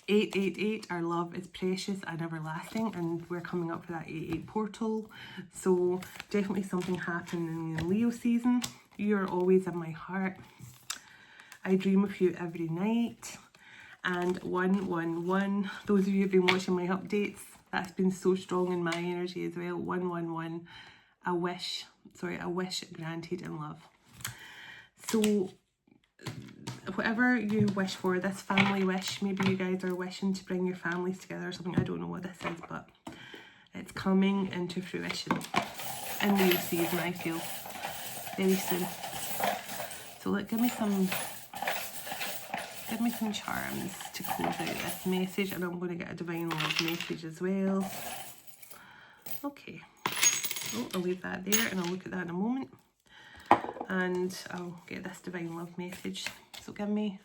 888, our love is precious and everlasting, and we're coming up for that 88 portal. So definitely something happening in Leo season. You're always in my heart. I dream of you every night. And 111, those of you who've been watching my updates, that's been so strong in my energy as well. 111, a wish granted in love. So whatever you wish for, this family wish, maybe you guys are wishing to bring your families together or something. I don't know what this is, but it's coming into fruition in the season, I feel, very soon. So look, give me some charms to close out this message, and I'm going to get a divine love message as well. Okay. Oh, I'll leave that there and I'll look at that in a moment. And I'll get this divine love message. So give me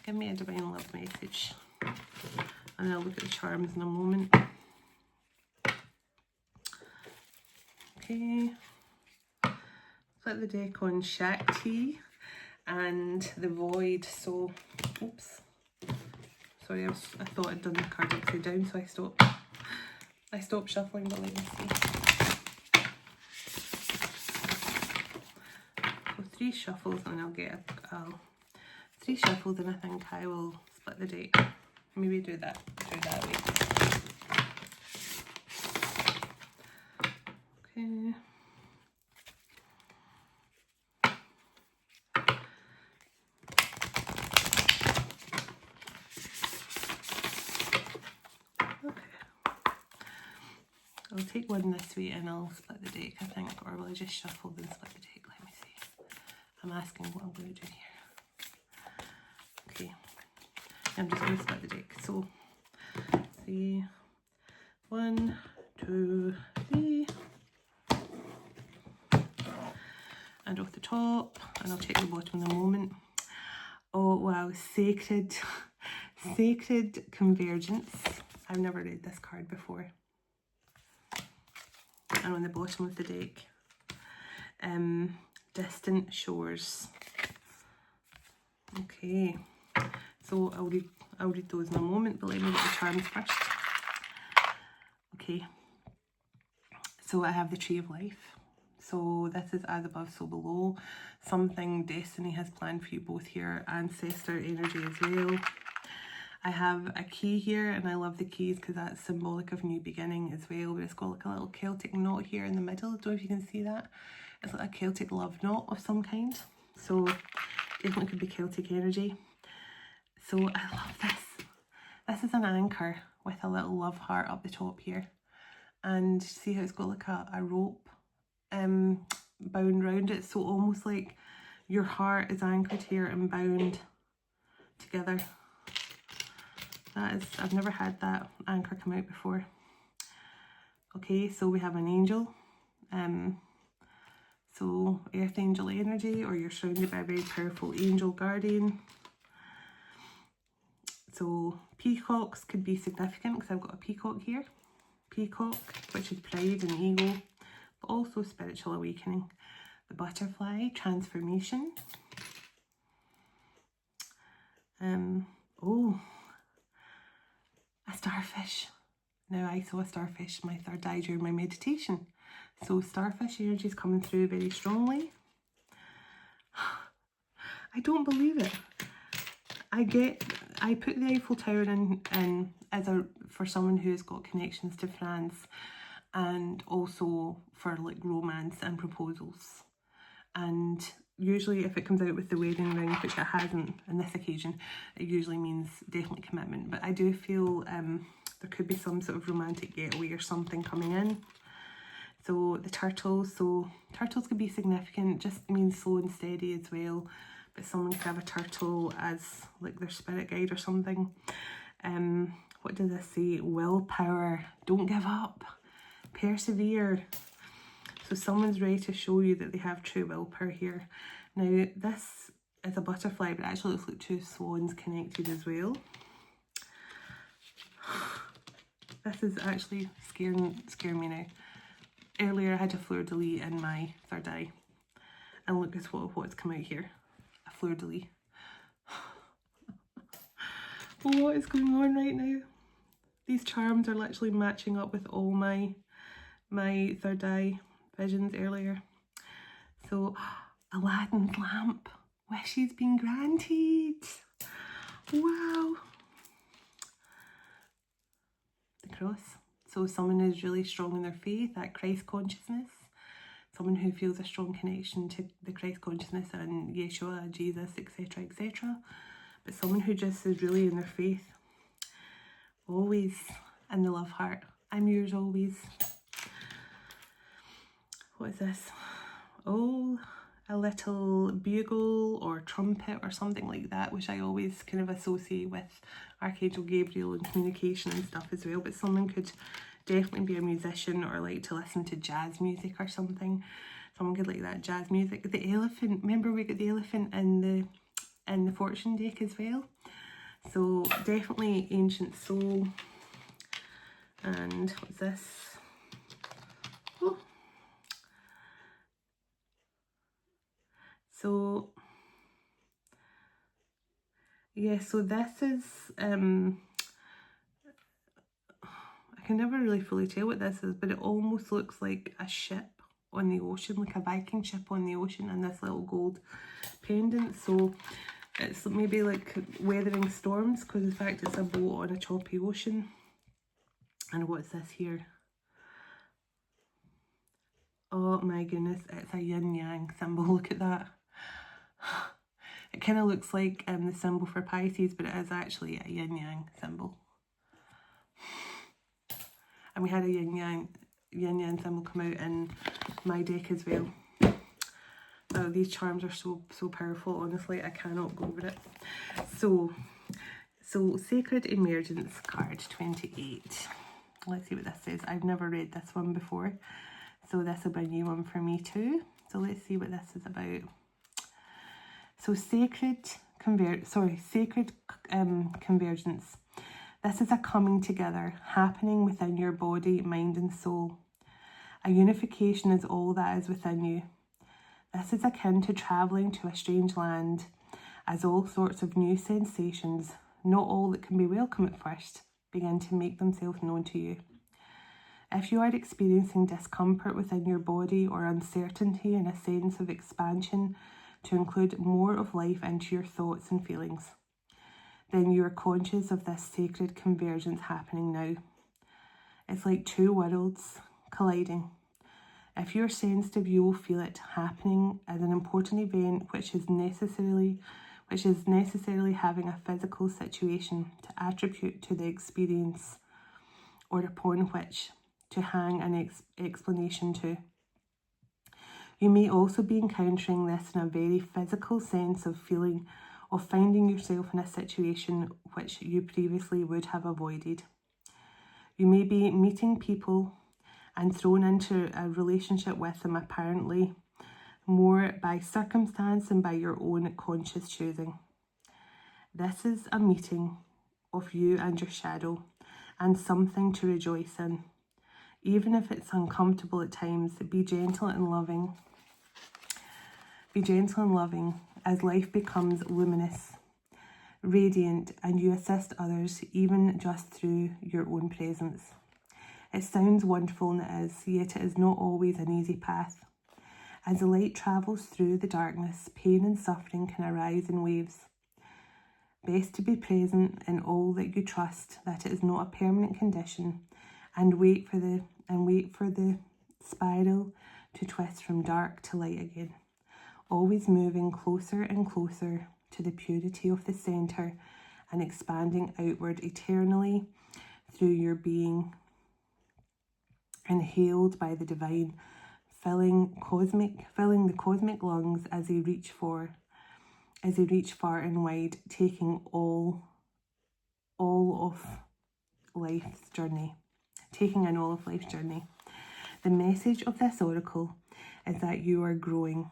a divine love message. And I'll look at the charms in a moment. Okay. Flip the deck on Shakti and the Void. So, oops. Sorry, I thought I'd done the card upside down, so I stopped shuffling, but let me see. So 3 shuffles and I'll get 3 shuffles, and I think I will split the deck. Maybe do that way. Okay. I'll take one this way and I'll split the deck, I think, or will I just shuffle then split the deck? Let me see. I'm asking what I'm going to do here. Okay, I'm just going to split the deck. So, 3, 1, 2, 3, and off the top, and I'll check the bottom in a moment. Oh wow, sacred convergence. I've never read this card before. And on the bottom of the deck, distant shores. Okay, so I'll read those in a moment, but let me get the charms first. Okay, so I have the Tree of Life. So this is as above, so below. Something destiny has planned for you both here. Ancestor energy as well. I have a key here, and I love the keys because that's symbolic of new beginning as well. But it's got like a little Celtic knot here in the middle. I don't know if you can see that. It's like a Celtic love knot of some kind. So definitely could be Celtic energy. So I love this. This is an anchor with a little love heart up the top here. And see how it's got like a rope bound around it. So almost like your heart is anchored here and bound together. That is, I've never had that anchor come out before. Okay, so we have an angel. So earth angel energy, or you're surrounded by a very powerful angel guardian. So peacocks could be significant because I've got a peacock here. Peacock, which is pride and ego, but also spiritual awakening. The butterfly, transformation. Oh, a starfish. Now I saw a starfish, my third eye, during my meditation. So starfish energy is coming through very strongly. I don't believe it. I put the Eiffel Tower in as for someone who's got connections to France, and also for like romance and proposals. And usually if it comes out with the wedding ring, which it hasn't on this occasion, it usually means definitely commitment. But I do feel there could be some sort of romantic getaway or something coming in. So the turtles, so turtles could be significant, just means slow and steady as well. But someone could have a turtle as like their spirit guide or something. What does this say? Willpower, don't give up, persevere. So someone's ready to show you that they have true willpower here. Now this is a butterfly, but it actually looks like two swans connected as well. This is actually scaring me now. Earlier I had a fleur-de-lis in my third eye. And look at what's come out here. A fleur-de-lis. What is going on right now? These charms are literally matching up with all my third eye visions earlier. So, Aladdin's lamp. Wishes been granted. Wow. The cross. So someone who's really strong in their faith, that Christ consciousness. Someone who feels a strong connection to the Christ consciousness and Yeshua, Jesus, etc, etc. But someone who just is really in their faith. Always in the love heart. I'm yours always. What is this? Oh, a little bugle or trumpet or something like that, which I always kind of associate with Archangel Gabriel and communication and stuff as well. But someone could definitely be a musician or like to listen to jazz music or something. Someone could like that jazz music. The elephant, remember we got the elephant in the fortune deck as well. So definitely ancient soul. And what's this? Oh. So yeah, so this is I can never really fully tell what this is, but it almost looks like a ship on the ocean, like a Viking ship on the ocean, and this little gold pendant. So it's maybe like weathering storms, because in fact it's a boat on a choppy ocean. And what's this here? Oh my goodness, it's a yin-yang symbol. Look at that. It kind of looks like the symbol for Pisces, but it is actually a yin-yang symbol. And we had a yin-yang symbol come out in my deck as well. Oh, these charms are so powerful, honestly, I cannot go over it. So Sacred Emergence card 28. Let's see what this says. I've never read this one before, so this will be a new one for me too. So let's see what this is about. So Sacred Convergence. This is a coming together happening within your body, mind and soul. A unification is all that is within you. This is akin to travelling to a strange land, as all sorts of new sensations, not all that can be welcome at first, begin to make themselves known to you. If you are experiencing discomfort within your body or uncertainty and a sense of expansion to include more of life into your thoughts and feelings, then you are conscious of this sacred convergence happening now. It's like two worlds colliding. If you're sensitive, you will feel it happening as an important event which is necessarily having a physical situation to attribute to the experience or upon which to hang an explanation to. You may also be encountering this in a very physical sense of finding yourself in a situation which you previously would have avoided. You may be meeting people and thrown into a relationship with them apparently more by circumstance than by your own conscious choosing. This is a meeting of you and your shadow, and something to rejoice in. Even if it's uncomfortable at times, be gentle and loving. Be gentle and loving as life becomes luminous, radiant, and you assist others even just through your own presence. It sounds wonderful, and it is, yet it is not always an easy path. As the light travels through the darkness, pain and suffering can arise in waves. Best to be present in all that you trust that it is not a permanent condition, and wait for the spiral to twist from dark to light again. always moving closer and closer to the purity of the centre and expanding outward eternally through your being, inhaled by the divine, filling the cosmic lungs as they reach far and wide, taking all of life's journey, taking in all of life's journey. The message of this oracle is that you are growing.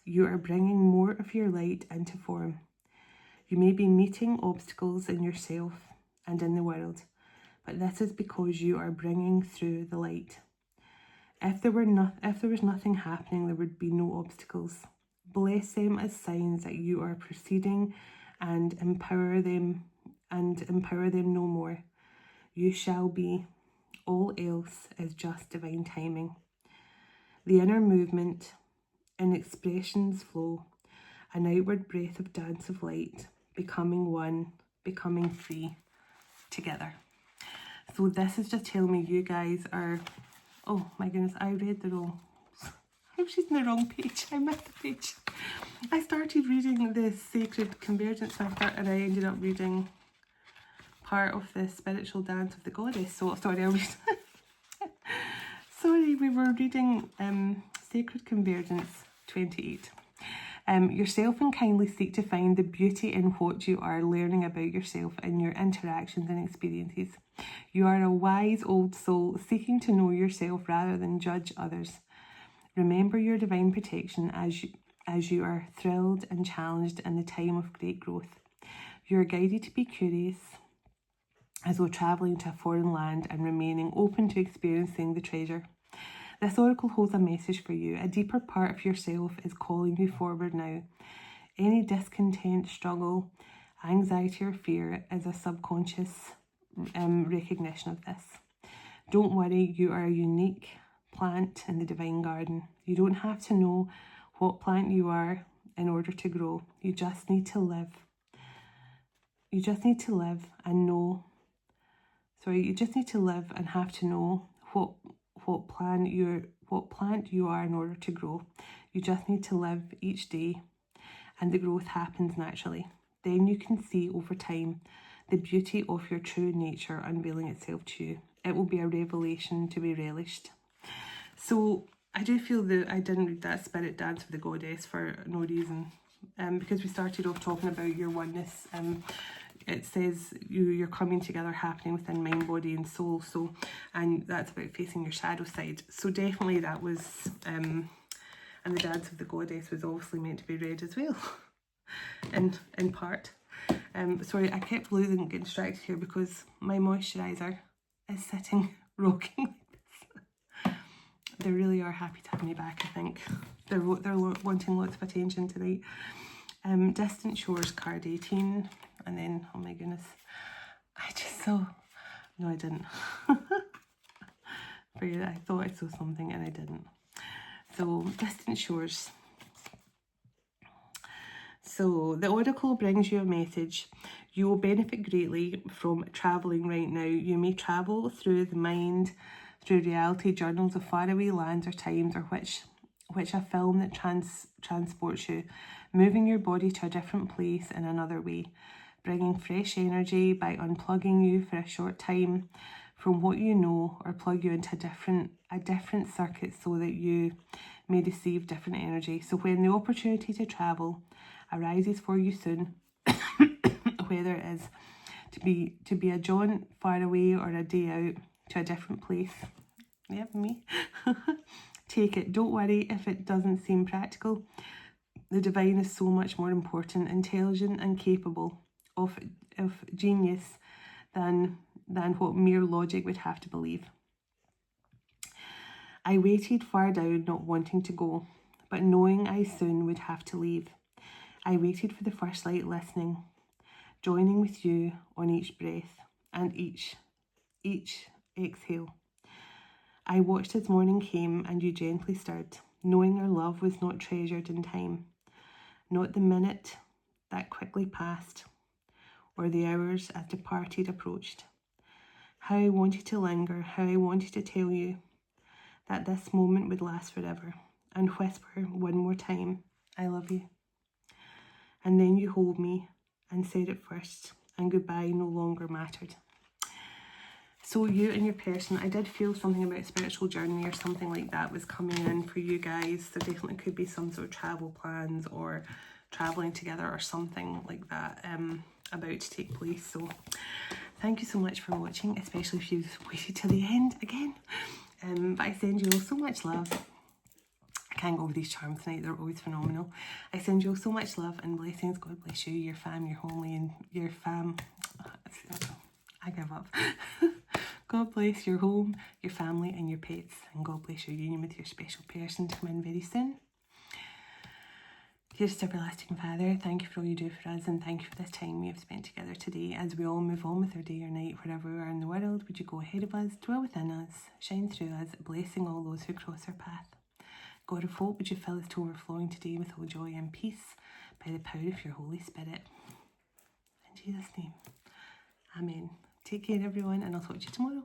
You are bringing more of your light into form. You may be meeting obstacles in yourself and in the world, but this is because you are bringing through the light. If there was nothing happening, there would be no obstacles. Bless them as signs that you are proceeding, and empower them no more. You shall be. All else is just divine timing. The inner movement, in expressions flow, an outward breath of dance of light, becoming one, becoming free, together. So this is just telling me you guys are, oh my goodness, I read the wrong, I'm just in the wrong page, I missed the page. I started reading the Sacred Convergence and I ended up reading part of the Spiritual Dance of the Goddess. So sorry, sorry, we were reading Sacred Convergence 28. Yourself and kindly seek to find the beauty in what you are learning about yourself in your interactions and experiences. You are a wise old soul seeking to know yourself rather than judge others. Remember your divine protection as you are thrilled and challenged in the time of great growth. You are guided to be curious as though travelling to a foreign land and remaining open to experiencing the treasure. This oracle holds a message for you. A deeper part of yourself is calling you forward now. Any discontent, struggle, anxiety or fear is a subconscious recognition of this. Don't worry, you are a unique plant in the divine garden. You don't have to know what plant you are in order to grow. You just need to live. You just need to live and know. You just need to live and have to know what plant you are in order to grow. You just need to live each day, and the growth happens naturally. Then you can see over time the beauty of your true nature unveiling itself to you. It will be a revelation to be relished. So I do feel that I didn't read that Spirit Dance of the Goddess for no reason, because we started off talking about your oneness. It says you're coming together happening within mind, body and soul. So, and that's about facing your shadow side. So definitely that was, and the Dance of the Goddess was obviously meant to be read as well, in part. Sorry, I kept getting distracted here because my moisturiser is sitting rocking like this. They really are happy to have me back, I think. They're wanting lots of attention tonight. Distant Shores, card 18. And then, oh my goodness, I just saw, no I didn't. Forget it, I thought I saw something and I didn't. So, Distant Shores. So, the oracle brings you a message. You will benefit greatly from travelling right now. You may travel through the mind, through reality, journals of faraway lands or times, or which a film that transports you, moving your body to a different place in another way, bringing fresh energy by unplugging you for a short time from what you know, or plug you into a different circuit so that you may receive different energy. So when the opportunity to travel arises for you soon, whether it is to be a jaunt far away or a day out to a different place, yep, me, take it. Don't worry if it doesn't seem practical. The divine is so much more important, intelligent and capable of genius than what mere logic would have to believe. I waited far down, not wanting to go, but knowing I soon would have to leave. I waited for the first light, listening, joining with you on each breath and each exhale. I watched as morning came and you gently stirred, knowing our love was not treasured in time, not the minute that quickly passed, or the hours as departed approached. How I wanted to linger, how I wanted to tell you that this moment would last forever, and whisper one more time, I love you. And then you hold me and said it first, and goodbye no longer mattered. So you and your person, I did feel something about a spiritual journey or something like that was coming in for you guys. There definitely could be some sort of travel plans or traveling together or something like that about to take place. So thank you so much for watching, especially if you've waited till the end again. But I send you all so much love. I can't go over these charms tonight, they're always phenomenal. I send you all so much love and blessings. God bless you, your fam, your homely, and your fam. I give up. God bless your home, your family and your pets, and God bless your union with your special person to come in very soon. Dearest everlasting Father, thank you for all you do for us, and thank you for this time we have spent together today. As we all move on with our day or night, wherever we are in the world, would you go ahead of us, dwell within us, shine through us, blessing all those who cross our path. God of hope, would you fill us to overflowing today with all joy and peace by the power of your Holy Spirit. In Jesus' name, amen. Take care everyone, and I'll talk to you tomorrow.